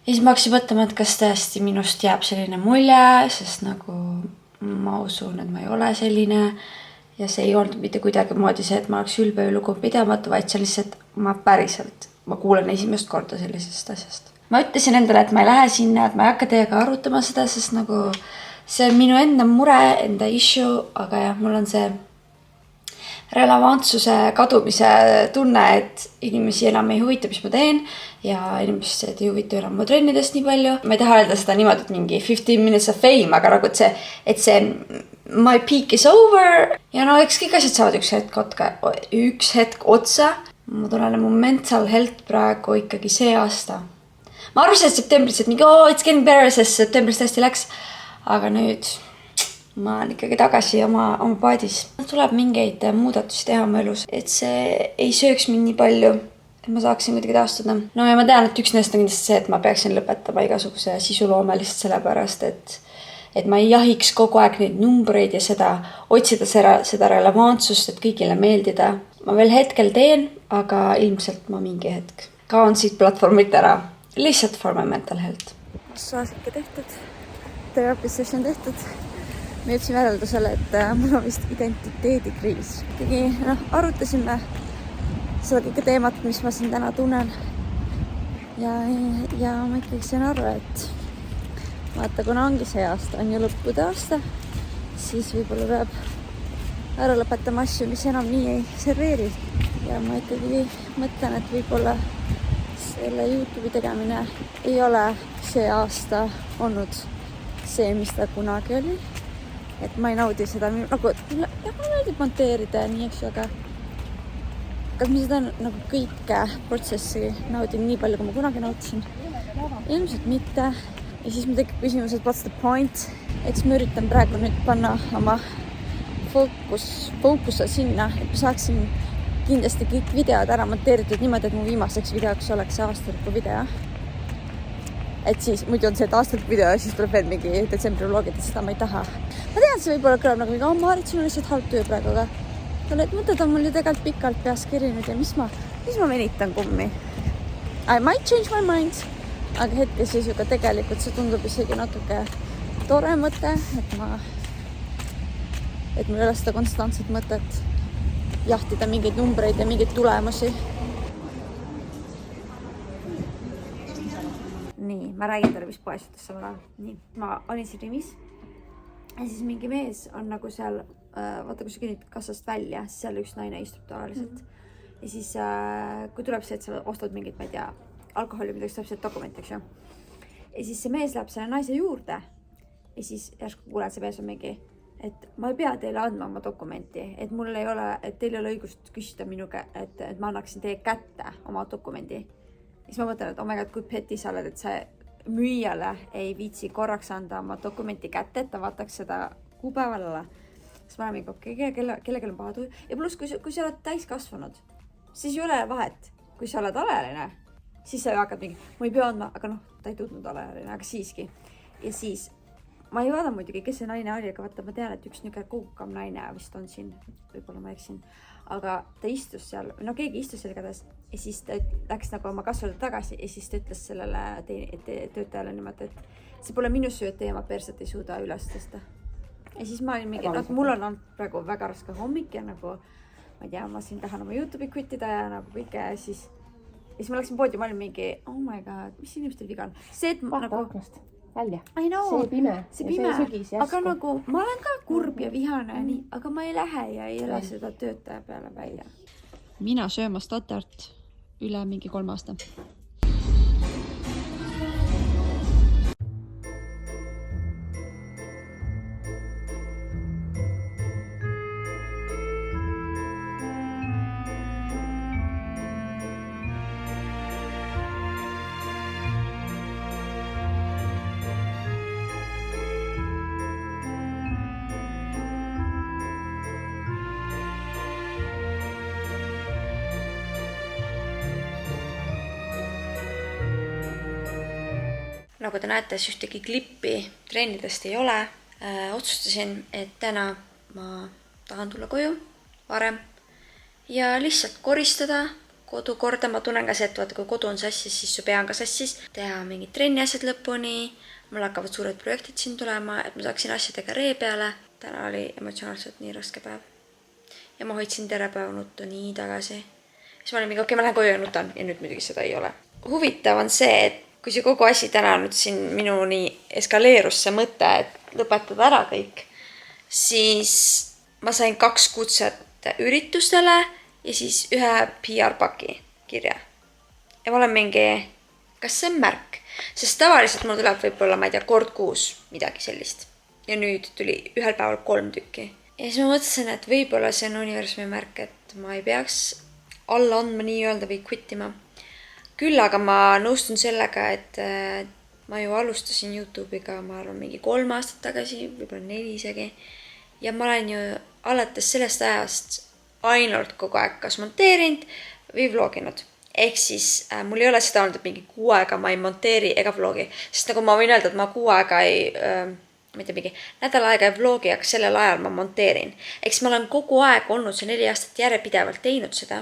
Ja siis ma hakkasin mõtlema, et kas tõesti minust jääb selline mulje, sest nagu ma usun, et ma ei ole selline. Ja see ei olnud mitte kuidagi moodi see, et ma oleks ülbe ja lugupidamatu, vaid see lihtsalt ma kuulen esimest korda sellisest asjast. Ma ütlesin endale, et ma ei lähe sinna, et ma ei hakka teiega arutama seda, sest nagu see on minu enda mure, enda issue, aga jah, mul on see relevantsuse kadumise tunne, et inimesi enam ei huvita, mis ma teen ja inimesed ei huvita enam mu trennidest nii palju. Ma ei taha öelda seda niimoodi, et mingi 15 minutes of fame, aga nagu et see my peak is over ja no eks kõik asjad saavad üks hetk otsa. ma tunnen, mu mental health praegu ikkagi see aasta. Ma arvasin, et septembris, et mingi it's getting better, sest septembris tõesti läks. Aga nüüd ma olen ikkagi tagasi oma paadis. Tuleb mingeid muudatusi teha oma elus, et see ei sööks mind nii palju, et ma saaksin kuidagi taastuda. No ja ma tean, et üks neist on kindlasti see, et ma peaksin lõpetama igasuguse sisuloome lihtsalt sellepärast, et ma ei jahiks kogu aeg neid numbreid ja otsida seda relevantsust, et kõigile meeldida. Ma veel hetkel teen, aga ilmselt ma mingi hetk kaon siit platvormilt ära. Lihtsalt for my mental health. Saasike tehtud, therapy session tehtud. Me jõudsime järeldusele, et mul on vist identiteedikriis. Ikkagi arutasime seda kõike teemat, mis ma siin täna tunnen. Ja ma ikkagi sain aru, et vaata, kuna ongi see aasta, on ju lõppude aasta, siis võib-olla peab ära lõpetama asju, mis enam nii ei serveeri. Ja ma ikkagi mõtlen, et võib-olla selle YouTube'i tegemine ei ole see aasta olnud see, mis ta kunagi oli. Et ma ei naudi seda, nagu, jah, ma naudib monteerida ja nii, eks ju, aga kas ma seda nagu kõike protsessi naudin nii palju, kui ma kunagi nautisin? Ilmselt mitte. Ja siis ma tekib küsimus, et what's the point? Eks ma üritan praegu nüüd panna oma fookuse sinna, et ma saaksin kindlasti kõik videod ära monteeritud niimoodi, et mu viimaseks videoks oleks aastaliku video. Et siis muidu on see, et aastaliku video ja siis tuleb veel mingi detsembri vlogid, et seda ma ei taha. Ma tean, see võib-olla kõlab nagu mingi, Maarit, sul on lihtsalt halb töö praegu, aga need mõtted on mul ju tegelikult pikalt peas kerinud ja mis ma venitan kummi. I might change my mind, aga hetkeseisuga tegelikult see tundub isegi natuke tore mõte, et mul ei ole seda konstantset mõtet jahtida mingeid numbreid ja mingeid tulemusi. Nii, ma räägin talle, mis poes ütles samal ajal. Nii, ma olin siin Rimis ja siis mingi mees on nagu seal, vaata, kui sa kõnnid kassast välja, siis seal üks naine istub tavaliselt. Ja siis, kui tuleb see, et sa ostad mingit, ma ei tea, alkoholi, midagi tuleb see dokument, eks ju. Ja siis see mees läheb selle naise juurde ja siis järsku kuuled, see mees on mingi, et ma ei pea teile andma oma dokumenti, et mul ei ole, et teil ei ole õigust küsida minuga, et ma annaksin teie kätte oma dokumendi. Ja siis ma mõtlen, et oh my god, kui peti sa oled, et see müüjale ei viitsi korraks anda oma dokumenti kätte, et ta vaataks seda kuupäeval alla. Siis ma olen mingi, okei, kellelgi on paha tuju. Ja pluss, kui sa oled täiskasvanud, siis ei ole vahet. Kui sa oled alaealine, siis sa hakkad mingi, ma ei pea andma, aga ta ei tundnud alaealine, aga siiski. Ja siis ma ei vaada muidugi, kes see naine oli, aga vaata, ma tean, et üks niisugune kogukam naine vist on siin, võib-olla ma eksin. Aga ta istus seal, keegi istus seal igatahes ja siis ta läks nagu oma kasvule tagasi ja siis ta ütles sellele töötajale niimoodi, et see pole minu süü, et teie oma perset ei suuda üles tõsta. Ja siis ma olin mingi, mul on olnud praegu väga raske hommik ja nagu, ma ei tea, ma siin tahan oma YouTube'i kvitida ja nagu kõike ja siis ma läksin poodi, ma olin mingi, oh my god, mis inimestel viga on? See, et ma nagu... välja. See pime. Aga nagu ma olen ka kurb ja vihane, nii, aga ma ei lähe ja ei ole seda töötaja peale välja. Mina sööma Statart üle mingi 3 aasta. Nagu te näete, siis ühtegi klippi treenidest ei ole. Otsustasin, et täna ma tahan tulla koju varem ja lihtsalt koristada kodu korda. Ma tunnen ka see, et vaata, kui kodu on sassis, siis su pea on ka sassis. Teha mingid trenni asjad lõpuni. Mul hakkavad suured projektid siin tulema, et ma saaksin asjadega ree peale. Täna oli emotsionaalselt nii raske päev. Ja ma hoidsin terve päeva nuttu nii tagasi. Siis ma olin mingi, okei, ma lähen koju ja nutan ja nüüd muidugi seda ei ole. Huvitav on see, et kui see kogu asi täna nüüd siin minuni eskaleerus see mõte, et lõpetada ära kõik, siis ma sain 2 kutset üritustele ja siis 1 PR-paki kirja. Ja ma olen mingi, kas see on märk? Sest tavaliselt mul tuleb võib-olla, ma ei tea, kord kuus midagi sellist. Ja nüüd tuli ühel päeval 3 tükki. Ja siis ma mõtlesin, et võib-olla see on universumi märk, et ma ei peaks alla andma nii-öelda või quittima. Küll aga ma nõustun sellega, et ma ju alustasin YouTube'iga, ma arvan, mingi 3 aastat tagasi, võib-olla 4 isegi. Ja ma olen ju alates sellest ajast ainult kogu aeg kas monteerinud või vloginud. Ehk siis mul ei ole seda olnud, et mingi 6 aega ma ei monteeri ega vlogi. Sest nagu ma võin öelda, et ma 6 aega ma ei tea, mingi nädal aega ei vlogi, aga sellel ajal ma monteerin. Ehk siis ma olen kogu aeg olnud see 4 aastat järjepidevalt teinud seda.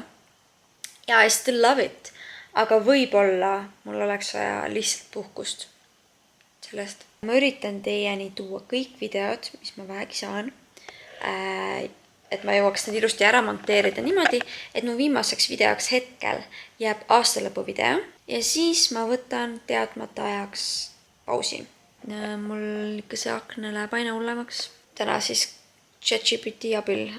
Ja I still love it. Aga võib-olla mul oleks vaja lihtsalt puhkust sellest. Ma üritan teieni tuua kõik videod, mis ma vähegi saan. Et ma jõuaks need ilusti ära monteerida niimoodi, et mu viimaseks videoks hetkel jääb aastalõpu video. Ja siis ma võtan teadmata ajaks pausi. Mul ikka see akne läheb aina hullemaks. Täna siis ChatGPT abil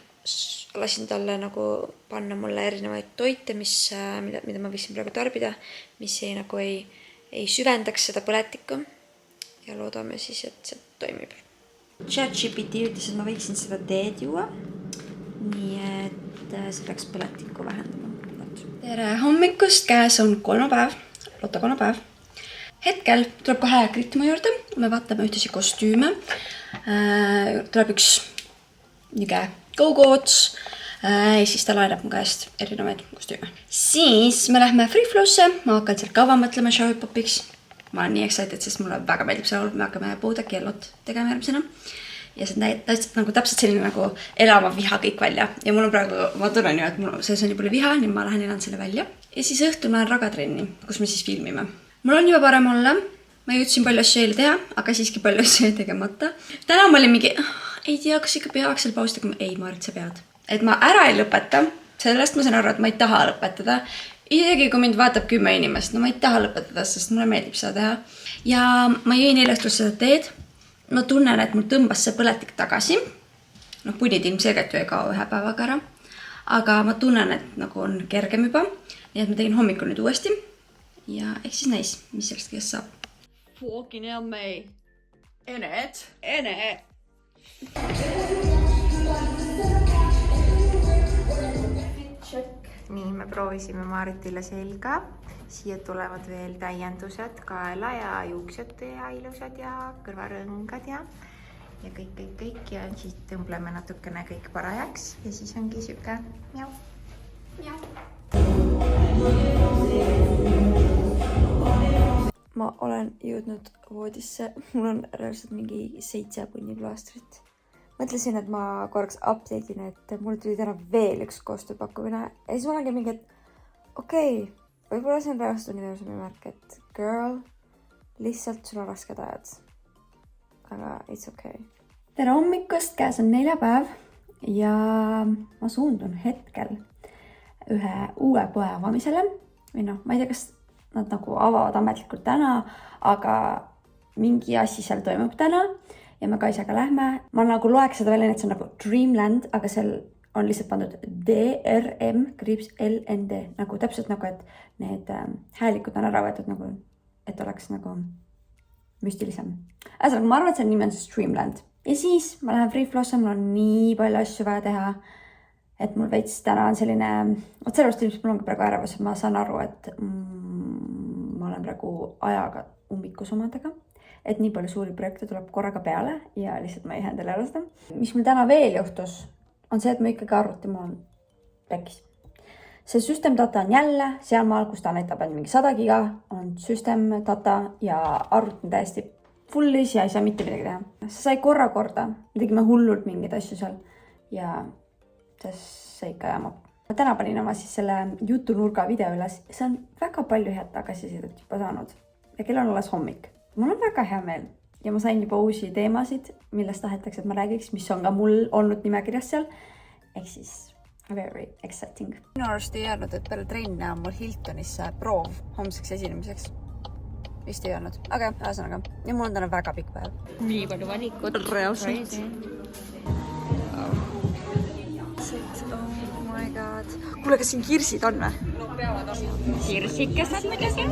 lasin talle nagu panna mulle erinevaid toite, mida ma võiksin praegu tarbida, mis ei süvendaks seda põletikku. Ja loodame siis, et see toimib. ChatGPT ütles, et ma võiksin seda teed juua. Nii et see peaks põletikku vähendama. Tere hommikust, käes on kolmapäev, lotokolmapäev. Hetkel tuleb kohe Krit mu juurde. Me vaatame ühtesi kostüüme. Tuleb üks niige go-go'ts. Ja siis ta laenab mu käest erinevaid kostüüme. Siis me lähme Free Flow'sse. Ma hakkan seal kava mõtlema show hip-hopiks. Ma olen nii excited, sest mulle väga meeldib see laul. Me hakkame Bodak Yellow't tegema järgmisena. Ja see on täpselt selline nagu elama viha kõik välja. Ja mul on praegu, ma tunnen ju, et mul sees on nii palju viha, nii ma lähen elan selle välja. Ja siis õhtul ma lähen ragatrenni, kus me siis filmime. Mul on juba parem olla. Ma jõudsin palju asju eile teha, aga siiski palju asju tegemata. Täna ma olin mingi, ei tea, kas ikka peaks seal paus tegema. Ei, Maarit, sa pead. Et ma ära ei lõpeta. Sellest ma saan aru, et ma ei taha lõpetada. Isegi kui mind vaatab 10 inimest, no ma ei taha lõpetada, sest mulle meeldib seda teha. Ja ma jõin eile õhtul seda teed. Ma tunnen, et mul tõmbas see põletik tagasi. Noh, punid ilmselgelt ju ei kao 1 päevaga ära. Aga ma tunnen, et nagu on kergem juba. Nii et ma tegin hommikul nüüd uuesti. Ja ehk siis näis, mis sellest kõigest saab. Fucking hell, mate. Ene. Nii, me proovisime Maaritile selga. Siia tulevad veel täiendused, kaela ja juuksed ja ilusad ja kõrvarõngad ja kõik. Ja siis tõmbleme natukene kõik parajaks ja siis ongi süke mjau. Ma olen jõudnud voodisse. Mul on reaalselt mingi 7 punniplaastrit. Mõtlesin, et ma korraks update'in, et mul tuli täna veel üks koostööpakkumine. Ja siis ma olengi mingi, et okei, võib-olla see on reaalselt universumi märk, et girl, lihtsalt sul on rasked ajad. Aga it's okay. Tere hommikust, käes on 4 päev ja ma suundun hetkel ühe uue poe avamisele. Või noh, ma ei tea, kas nad nagu avavad ametlikult täna, aga mingi asi seal toimub täna. Ja me Kaisaga lähme. Ma nagu loeks seda välja, et see on nagu Dreamland, aga seal on lihtsalt pandud DRM-LND. Nagu täpselt nagu, et need häälikud on ära võetud nagu, et oleks nagu müstilisem. Äsõnaga, ma arvan, et see nimi on Dreamland. Ja siis ma lähen Free Flow'sse, mul on nii palju asju vaja teha, et mul veits täna on selline, sellest ilmselt mul ongi praegu ärevus, et ma saan aru, et ma olen praegu ajaga ummikus omadega. Et nii palju suuri projekte tuleb korraga peale ja lihtsalt ma ei händele ära seda. Mis mul täna veel juhtus, on see, et ma ikkagi arvuti mul on pekkis. See system data on jälle sealmaal, kus ta näitab ainult mingi 100 giga, on system data ja arvuti on täiesti fullis ja ei saa mitte midagi teha. See sai korda. Me tegime hullult mingeid asju seal ja see ikka jamab. Ma täna panin oma siis selle jutunurga video üles. See on väga palju head tagasisidet juba saanud ja kell on alles hommik. Mul on väga hea meel ja ma sain juba uusi teemasid, millest tahetakse, et ma räägiks, mis on ka mul olnud nimekirjas seal. Ehk siis very exciting. Minu arust ei öelnud, et peale trenne on mul Hiltonis proov homseks esinemiseks. Vist ei öelnud, aga ühesõnaga. Ja mul on täna väga pikk päev. Nii palju valikut. Reaalselt. Oh my god. Kuule, kas siin kirsid on või? No peavad olema. Kirsikesed midagi.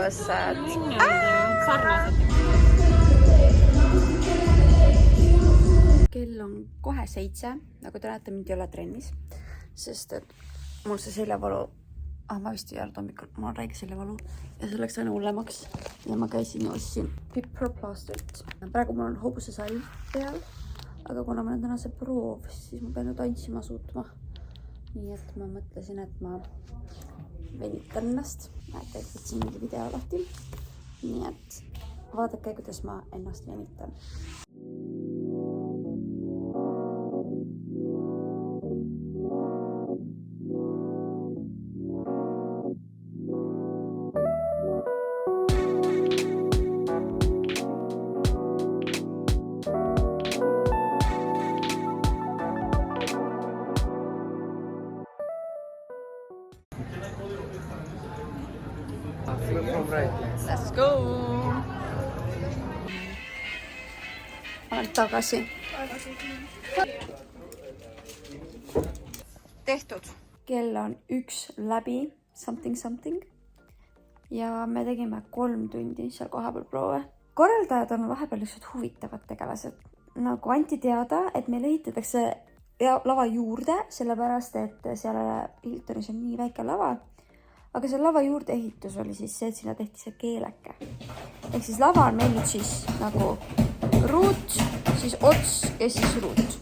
mõttes, et sarnased. kell on kohe 7, nagu te näete, mind ei ole trennis, sest et mul see seljavalu, ma vist ei olnud hommikul, mul on räige seljavalu ja see läks aina hullemaks ja ma käisin ja ostsin pipraplaastrit. Praegu mul on hobusesall peal, aga kuna ma olen täna see proov, siis ma pean ju tantsima suutma. Nii et ma mõtlesin, et ma venitan ennast. Näete, et võtsin mingi video lahti. Nii et vaadake, kuidas ma ennast venitan. let's go! Olen tagasi. Tehtud. Kell on 1 läbi something. Ja me tegime 3 tundi seal kohapeal proove. Korraldajad on vahepeal lihtsalt huvitavad tegelased. Nagu anti teada, et meil ehitatakse lava juurde, sellepärast, et seal Hiltonis on nii väike lava. Aga see lava juurde ehitus oli siis see, et sinna tehti see keeleke. Ehk siis lava on meil nüüd siis nagu ruut, siis ots ja siis ruut.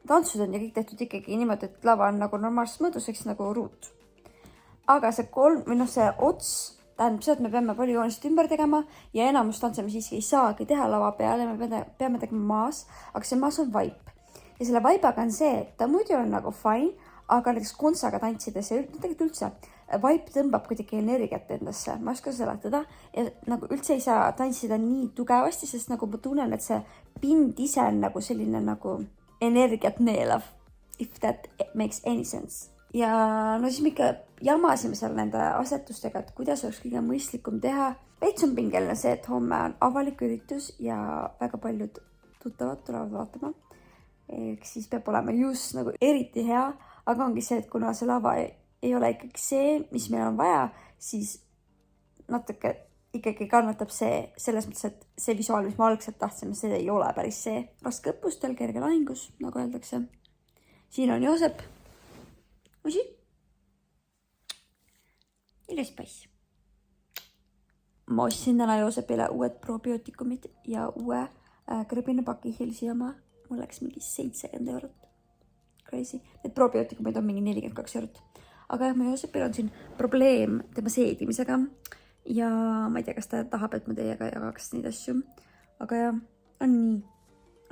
Tantsud on ja kõik tehtud ikkagi niimoodi, et lava on nagu normaalses mõõduseks nagu ruut. Aga see see ots tähendab seda, et me peame palju joonist ümber tegema ja enamus tantse me siiski ei saagi teha lava peale, me peame tegema maas, aga see maas on vaip. Ja selle vaibaga on see, et ta muidu on nagu fine, aga näiteks kontsaga tantsides ja tegelikult üldse vaip tõmbab kuidagi energiat endasse. Ma oskan seletada ja nagu üldse ei saa tantsida nii tugevasti, sest nagu ma tunnen, et see pind ise on nagu selline nagu energiat neelav. If that makes any sense. Ja no siis me ikka jamasime seal nende asetustega, et kuidas oleks kõige mõistlikum teha. Veits on pingeline see, et homme on avalik üritus ja väga paljud tuttavad tulevad vaatama. Ehk siis peab olema just nagu eriti hea, aga ongi see, et kuna see lava ei ole ikkagi see, mis meil on vaja, siis natuke ikkagi kannatab see selles mõttes, et see visuaal, mis ma algselt tahtsime, see ei ole päris see. Raske õppustel, kerge lahingus, nagu öeldakse. Siin on Joosep. Musi. Ilus poiss. Ma ostsin täna Joosepile uued probiootikumid ja uue krõbinapaki Hilsi oma. Mul läks mingi 70 eurot. Crazy. Need probiootikumid on mingi 42 eurot. Aga jah, ma Joosepil on siin probleem tema seedimisega. Ja ma ei tea, kas ta tahab, et ma teiega jagaks neid asju. Aga jah, on nii.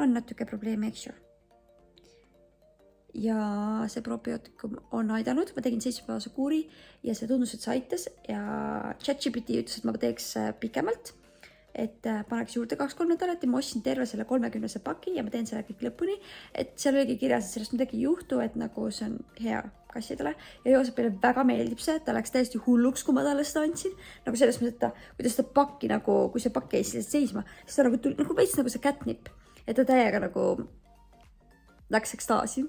On natuke probleemi, eks ju. Ja see probiootikum on aidanud. Ma tegin 7-päevase kuuri ja see tundus, et see aitas. Ja ChatGPT ütles, et ma teeks pikemalt. Et paneks juurde 2-3 nädalat ja ma ostsin terve selle 30 paki ja ma teen selle kõik lõpuni. Et seal oligi kirjas, et sellest midagi ei juhtu, et nagu see on hea kassidele. Ja Joosepile väga meeldib see, et ta läks täiesti hulluks, kui ma talle seda andsin. Nagu selles mõttes, et kuidas ta pakki nagu, kui see pakki jäi seisma, siis ta nagu tuli nagu veits nagu see catnip. Et ta täiega nagu läks ekstaasi.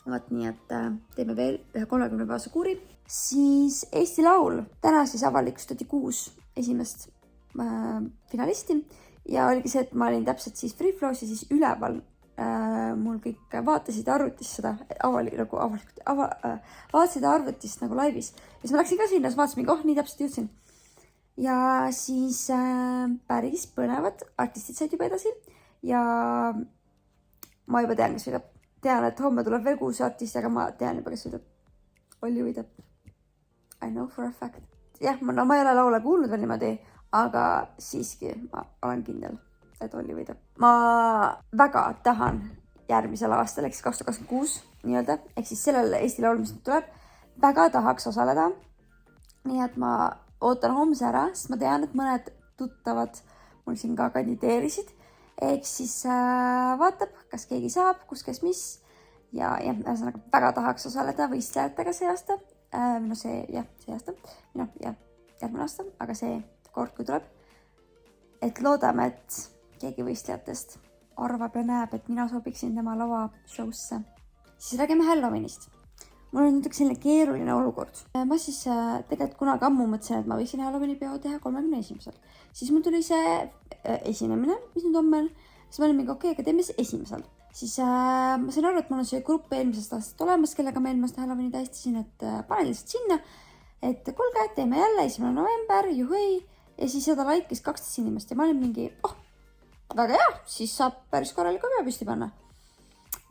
Vaat nii, et teeme veel ühe 30-päevase kuuri. Siis Eesti Laul. Täna siis avalikustati 6 esimest finalisti ja oligi see, et ma olin täpselt siis free flow's ja siis üleval mul kõik vaatasid arvutist seda vaatasid arvutist nagu laivis ja siis ma läksin ka sinna, siis vaatasin mingi, nii täpselt jõudsin ja siis päris põnevad artistid said juba edasi ja ma juba tean, kes võidab. Tean, et homme tuleb veel 6 artisti, aga ma tean juba, kes võidab. Olli võidab. I know for a fact. Jah, ma ei ole laule kuulnud veel niimoodi, aga siiski ma olen kindel, et Olli võidab. Ma väga tahan järgmisel aastal, ehk 2026 nii-öelda, ehk siis sellel Eesti Laul, mis nüüd tuleb, väga tahaks osaleda. Nii et ma ootan homse ära, sest ma tean, et mõned tuttavad mul siin ka kandideerisid. Ehk siis vaatab, kas keegi saab, kus kes mis. Ja ühesõnaga väga tahaks osaleda võistlejatega see aasta. See aasta. Järgmine aasta, aga see kord, kui tuleb. Et loodame, et keegi võistlejatest arvab ja näeb, et mina sobiksin tema lava show'sse. Siis räägime Halloweenist. mul on näiteks selline keeruline olukord. Ma siis tegelikult kunagi ammu mõtlesin, et ma võiksin Halloweeni peo teha 31. Siis mul tuli see esinemine, mis nüüd homme on. Siis ma olin mingi okei, aga teeme siis 1. Siis ma sain aru, et mul on see grupp eelmisest aastast olemas, kellega ma eelmast Halloweeni tähistasin, et panen lihtsalt sinna, et kuulge, teeme jälle 1. november, juhõi. Ja siis seda laikis 12 inimest ja ma olin mingi, väga hea, siis saab päris korraliku peo püsti panna.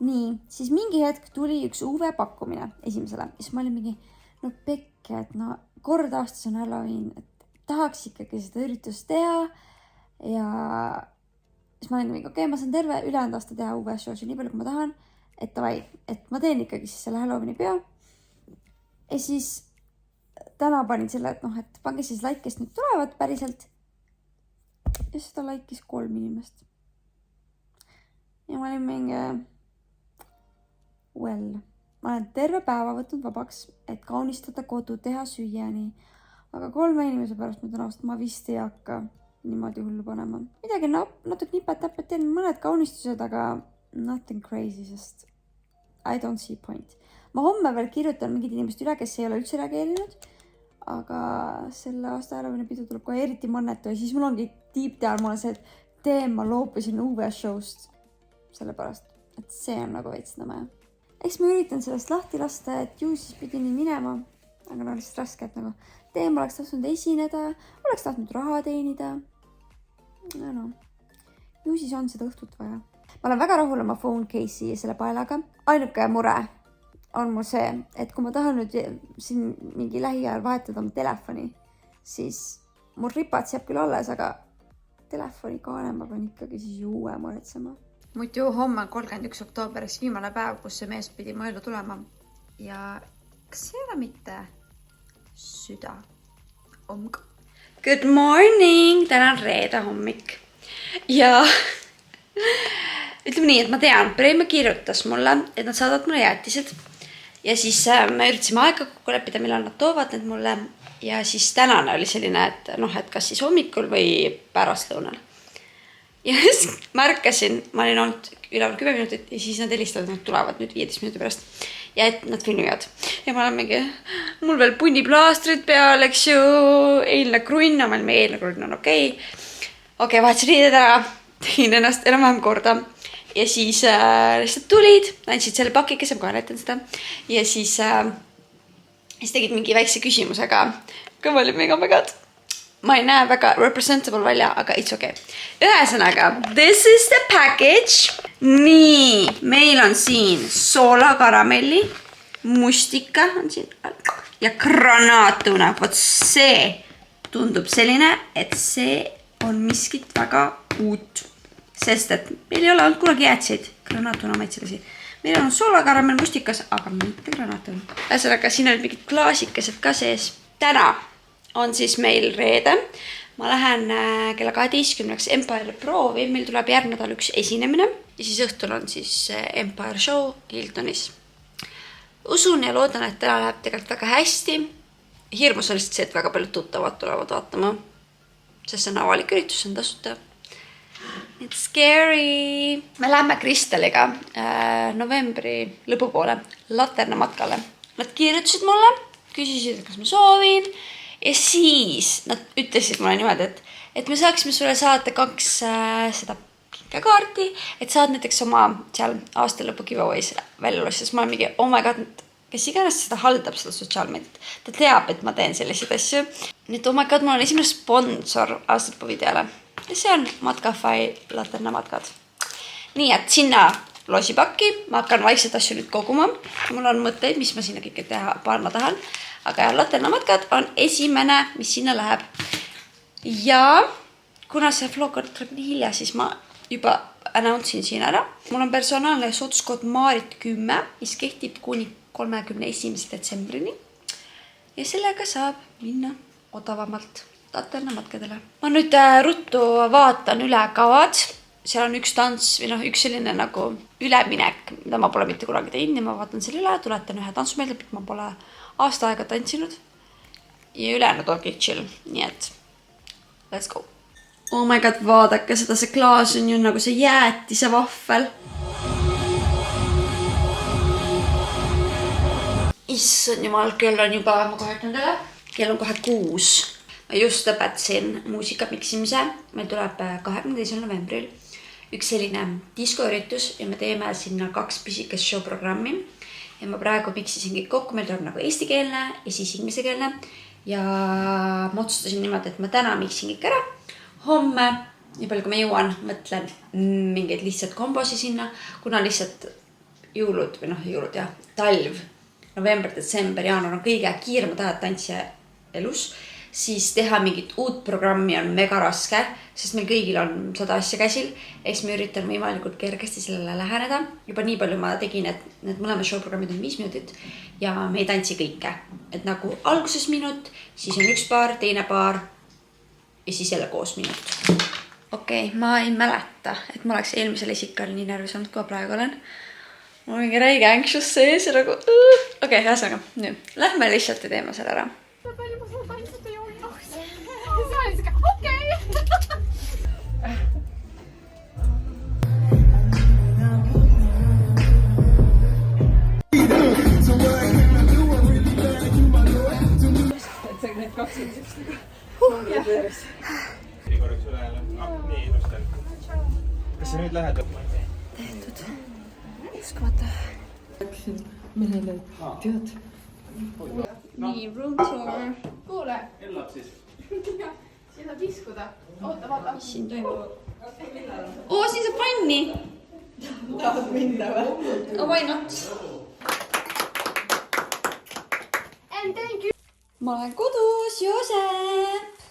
Nii, siis mingi hetk tuli üks UV pakkumine 1. Siis ma olin mingi, no pekke, et no kord aastas on Halloween, et tahaks ikkagi seda üritust teha. Ja siis ma olin mingi, okei, ma saan terve ülejäänud aasta teha UV show'si nii palju, kui ma tahan, et davai, et ma teen ikkagi siis selle Halloweeni peo. Ja siis täna panin selle, et et pange siis like, kes nüüd tulevad päriselt. Ja seda laikis 3 inimest. Ja ma olin mingi, ma olen terve päeva võtnud vabaks, et kaunistada kodu, teha süüani. Aga 3 inimese pärast ma tänavast ma vist ei hakka niimoodi hullu panema. Midagi natuke nipet-täpet teen mõned kaunistused, aga nothing crazy, sest I don't see point. Ma homme veel kirjutan mingid inimest üle, kes ei ole üldse reageerinud. Aga selle aasta Halloweeni pidu tuleb kohe eriti mannetu ja siis mul ongi deep down, ma olen see, et ma loopisin UV show'st. Sellepärast, et see on nagu veits nõme. Eks ma üritan sellest lahti lasta, et ju siis pidi nii minema. Aga lihtsalt raske, et nagu oleks tahtnud esineda, oleks tahtnud raha teenida. Ja ju siis on seda õhtut vaja. Ma olen väga rahul oma phone case'i ja selle paelaga. Ainuke mure on mul see, et kui ma tahan nüüd siin mingi lähiajal vahetada oma telefoni, siis mul ripad jääb küll alles, aga telefoni kaane ma pean ikkagi siis ju uue muretsema. Muidu homme 31. oktoober viimane päev, kus see mees pidi mu ellu tulema. Ja kas see ei ole mitte süda? Good morning! Täna on reede hommik. Ja ütleme nii, et ma tean, Preemia kirjutas mulle, et nad saadavad mulle jäätised. Ja siis me üritasime aega kokku leppida, millal nad toovad need mulle. Ja siis tänane oli selline, et kas siis hommikul või pärastlõunal. Ja siis märkasin, ma olin olnud üleval 10 minutit ja siis nad helistavad, nad tulevad nüüd 15 minuti pärast. Ja et nad filmivad. Ja ma olen mingi, mul veel punniplaastrid peal, eks ju, eilne krunn, ma olin eilne krunn on okei. Okei, vahetsin riided ära, tegin ennast enam-vähem korda. Ja siis lihtsalt tulid, andsid selle pakikese, ma kohe näitan seda. Ja siis tegid mingi väikse küsimusega. Kui ma olin mingi, oh my god. Ma ei näe väga representable välja, aga it's okay. Ühesõnaga, this is the package. Nii, meil on siin soolakaramelli, mustika on siin ja granaatuna. Vot see tundub selline, et see on miskit väga uut. Sest et meil ei ole olnud kunagi jäätseid granaatuna maitselisi. Meil on soolakaramell mustikas, aga mitte granaatuna. Ühesõnaga, siin on mingid klaasikesed ka sees. Täna on siis meil reede. Ma lähen kella 12 Empire proovi. Meil tuleb järgmine nädal üks esinemine. Ja siis õhtul on siis Empire show Hiltonis. Usun ja loodan, et täna läheb tegelikult väga hästi. Hirmus on lihtsalt see, et väga palju tuttavad tulevad vaatama. Sest see on avalik üritus, see on tasuta. It's scary. Me lähme Kristeliga novembri lõpupoole Laterna matkale. Nad kirjutasid mulle, küsisid, kas ma soovin. Ja siis nad ütlesid mulle niimoodi, et me saaksime sulle saata 2 seda kinkekaarti, et saad näiteks oma seal aasta lõpu giveaways välja lossa. Siis ma olen mingi, oh my god, kes iganes seda haldab seda sotsiaalmeediat. Ta teab, et ma teen selliseid asju. Nii et oh my god, mul on esimene sponsor aasta lõpu videole. Ja see on Matkafai Laterna matkad. Nii, et sinna loosipakki. Ma hakkan vaikselt asju nüüd koguma. Mul on mõtteid, mis ma sinna kõike panna tahan. Aga Laterna matkad on esimene, mis sinna läheb. Ja kuna see vlog tuleb nii hilja, siis ma juba announce'in siin ära. Mul on personaalne sooduskood Maarit 10, mis kehtib kuni 31. detsembrini. Ja sellega saab minna odavamalt Laterna matkadele. Ma nüüd ruttu vaatan üle kavad. Seal on üks tants või üks selline nagu üleminek, mida ma pole mitte kunagi teinud. Ja ma vaatan selle üle, tuletan ühe tantsu meelde, et ma pole aasta aega tantsinud. Ja ülejäänud ongi chill. Nii et let's go. Oh my god, vaadake seda, see klaas on ju nagu see jäätise vahvel. issand jumal, kell on juba, ma kohe ütlen teile, kell on kohe 6. Ma just lõpetasin muusika miksimise. Meil tuleb 22. novembril üks selline diskoüritus ja me teeme sinna 2 pisikest show-programmi. Ja ma praegu miksisin kõik kokku, meil tuleb nagu eestikeelne ja siis ingliskeelne. Ja ma otsustasin niimoodi, et ma täna miksin kõik ära. Homme, nii palju kui ma jõuan, mõtlen mingeid lihtsalt kombosi sinna, kuna lihtsalt jõulud või jõulud ja talv, november, detsember, jaanuar on kõige kiiremad ajad tantsija elus, siis teha mingit uut programmi on mega raske, sest meil kõigil on 100 asja käsil. Eks me üritan võimalikult kergesti sellele läheneda. Juba nii palju ma tegin, et need mõlemad show-programmid on 5 minutit ja me ei tantsi kõike. Et nagu alguses minut, siis on üks paar, teine paar ja siis jälle koos minut. Okei, ma ei mäleta, et ma oleks eelmisel esikal nii närvis olnud, kui ma praegu olen. Ma mingi räige anxious sees ja nagu... Okei, ühesõnaga, nüüd lähme lihtsalt ja teeme selle ära. Kas sa nüüd lähed? Tehtud. Uskamata. Mehele tead. Nii, room tour. Kuule, Ellab siis. siin saab iskuda. Oota, vaata. Mis siin toimub? Siin saab panni. Tahad minna või? Oh, why not? And thank you. Ma olen kodus, Joosep.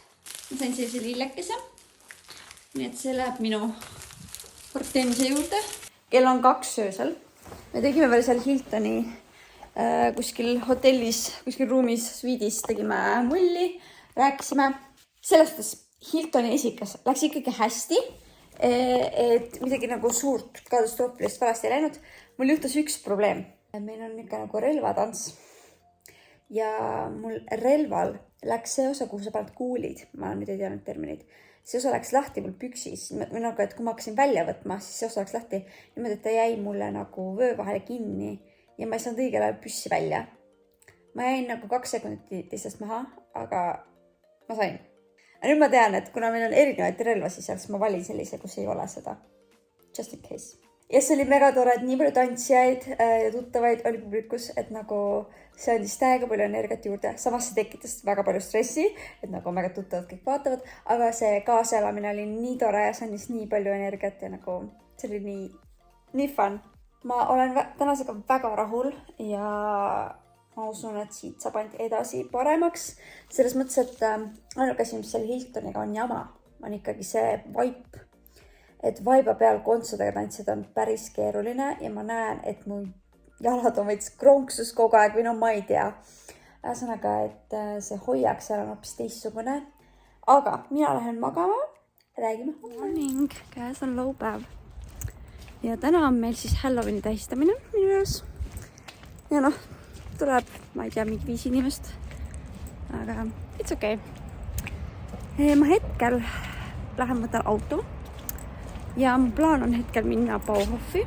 Ma sain sellise lillekese. Nii et see läheb minu korteemise juurde. Kell on 2 öösel. Me tegime veel seal Hiltoni kuskil hotellis, kuskil ruumis, suiidis tegime mulli, rääkisime. Selles suhtes Hiltoni esikas läks ikkagi hästi, et midagi nagu suurt katastroofilist valesti ei läinud. Mul juhtus üks probleem. Meil on ikka nagu relvatants. Ja mul relval läks see osa, kuhu sa paned kuulid. Ma nüüd ei teadnud terminid. See osa läks lahti mul püksis. Või nagu, et kui ma hakkasin välja võtma, siis see osa läks lahti. Niimoodi, et ta jäi mulle nagu vöö vahele kinni. Ja ma ei saanud õigel ajal püssi välja. Ma jäin nagu 2 sekundit teistest maha, aga ma sain. Ja nüüd ma tean, et kuna meil on erinevaid relvasi seal, siis ma valin sellise, kus ei ole seda. Just in case. Ja see oli mega tore, et nii palju tantsijaid ja tuttavaid oli publikus, et nagu see andis täiega palju energiat juurde. Samas see tekitas väga palju stressi, et nagu mega tuttavad kõik vaatavad, aga see kaasaelamine oli nii tore ja see andis nii palju energiat ja nagu see oli nii fun. Ma olen tänasega väga rahul ja ma usun, et siit saab ainult edasi paremaks. Selles mõttes, et ainuke asi, mis selle Hiltoniga on jama, on ikkagi see vaip. Et vaiba peal kontsudega tantsida on päris keeruline ja ma näen, et mu jalad on veits kronksus kogu aeg või ma ei tea. Ühesõnaga, et see hoiak seal on hoopis teistsugune. Aga mina lähen magama, räägime. Morning, käes on laupäev. Ja täna on meil siis Halloweeni tähistamine minu juures. Ja tuleb, ma ei tea, mingi 5 inimest. Aga it's okay. Ma hetkel lähen võtan auto. Ja mu plaan on hetkel minna Bauhofi.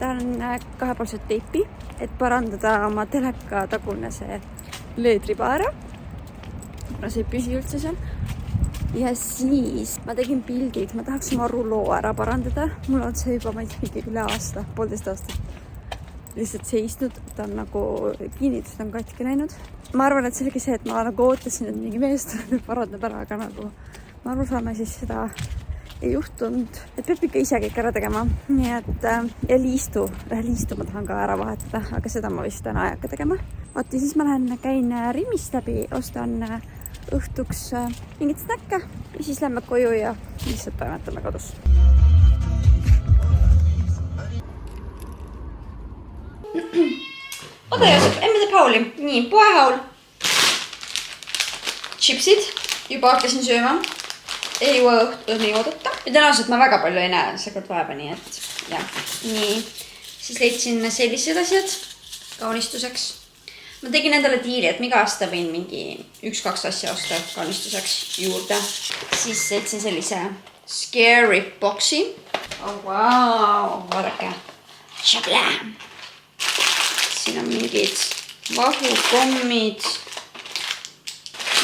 Tahan 2-poolset teipi, et parandada oma teleka tagune see leedribaara. Kuna see ei püsi üldse seal. Ja siis ma tegin pildid, ma tahaks oma ruloo ära parandada. Mul on see juba, ma ei tea, üle aasta, 1,5 aastat lihtsalt seisnud. Ta on nagu kinnitust on katki läinud. Ma arvan, et see oligi see, et ma nagu ootasin, et mingi meest parandab ära, aga nagu ma aru saame siis seda ei juhtunud, et peab ikka ise kõik ära tegema. Nii et ja liistu ma tahan ka ära vahetada, aga seda ma vist täna ei hakka tegema. Vaat ja siis ma käin Rimist läbi, ostan õhtuks mingit snäkke ja siis lähme koju ja lihtsalt toimetame kodus. Oda Joosep, emme teeb hauli. Nii, poehaul. Chipsid, juba hakkasin sööma. Ei jõua õhtuni oodata. Ja tõenäoliselt ma väga palju ei näe seekord vaeva, nii et jah. Nii, siis leidsin sellised asjad kaunistuseks. Ma tegin endale diili, et miga aasta võin mingi 1-2 asja osta kaunistuseks juurde. Siis leidsin sellise scary boxi. Oh, wow, vaadake. Šablään. Siin on mingid vahukommid.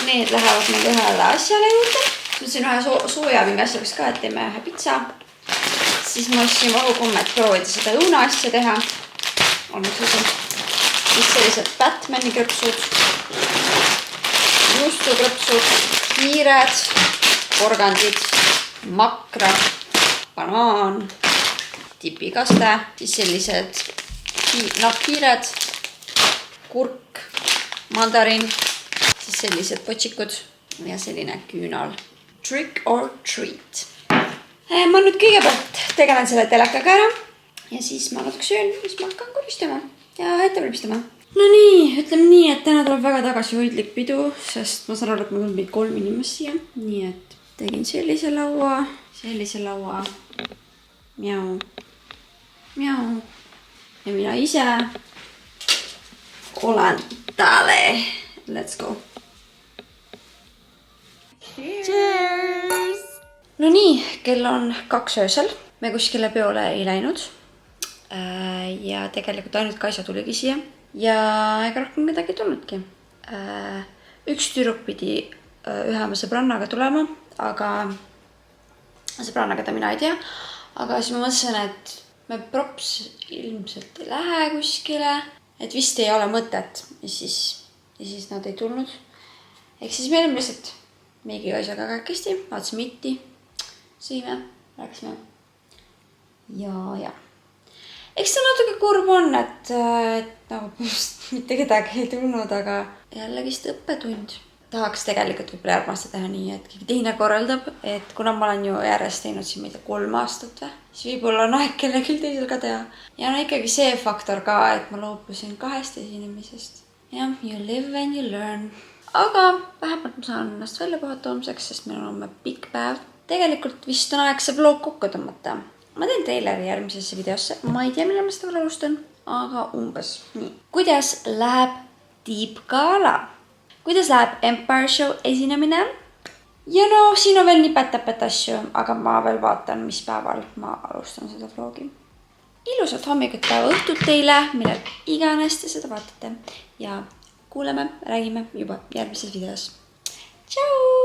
Need lähevad meil ühele asjale juurde. Ma siin ühe soojavingi asja vist ka, et teeme ühe pitsa. Siis ma ostsin vahukomme, et proovida seda õuna asja teha. Siis sellised Batmani krõpsud, juustukrõpsud, kiired, porgandid, makra, banaan, tipikaste, siis sellised nahkkiired, kurk, mandariin, siis sellised potsikud ja selline küünal. Trick or treat. Ma nüüd kõigepealt tegelen selle telekaga ära ja siis ma natuke söön, siis ma hakkan koristama ja ette valmistama. No nii, ütleme nii, et täna tuleb väga tagasihoidlik pidu, sest ma saan aru, et ma tulin 3 inimest siia. Nii et tegin sellise laua, miau, miau ja mina ise olen tääle. Let's go. Cheers! No nii, kell on 2 öösel. Me kuskile peole ei läinud. Ja tegelikult ainult Kaisa tuligi siia. Ja ega rohkem midagi tulnudki. Üks tüdruk pidi ühe oma sõbrannaga tulema, aga sõbrannaga ta mina ei tea. Aga siis ma mõtlesin, et me props ilmselt ei lähe kuskile, et vist ei ole mõtet. Ja siis nad ei tulnud. Ehk siis me olime lihtsalt meigi Kaisaga käkesti, vaatasime itti, sõime, rääkisime. Ja. Eks see natuke kurb on, et nagu mitte kedagi ei tulnud, aga jällegist õppetund. Tahaks tegelikult võib-olla järgmast teha nii, et keegi teine korraldab, et kuna ma olen ju järjest teinud siin 3 aastat või, siis võib-olla on aeg kellelgi teisel ka teha. Ja no ikkagi see faktor ka, et ma loopusin 2 esinemisest. Ja, you live and you learn. Aga vähemalt ma saan ennast välja puhata homseks, sest meil on homme pikk päev. Tegelikult vist on aeg see vlog kokku tõmmata. Ma teen traileri järgmisesse videosse. Ma ei tea, millal ma seda alustan, aga umbes nii. Kuidas läheb Deep Gala? Kuidas läheb Empire Show esinemine? Ja no, siin on veel nii pätapät asju, aga ma veel vaatan, mis päeval ma alustan seda vlogi. Ilusat hommikut päeva õhtut teile, millal iganes te seda vaatate. Ja kuuleme, räägime juba järgmises videos. Tšau!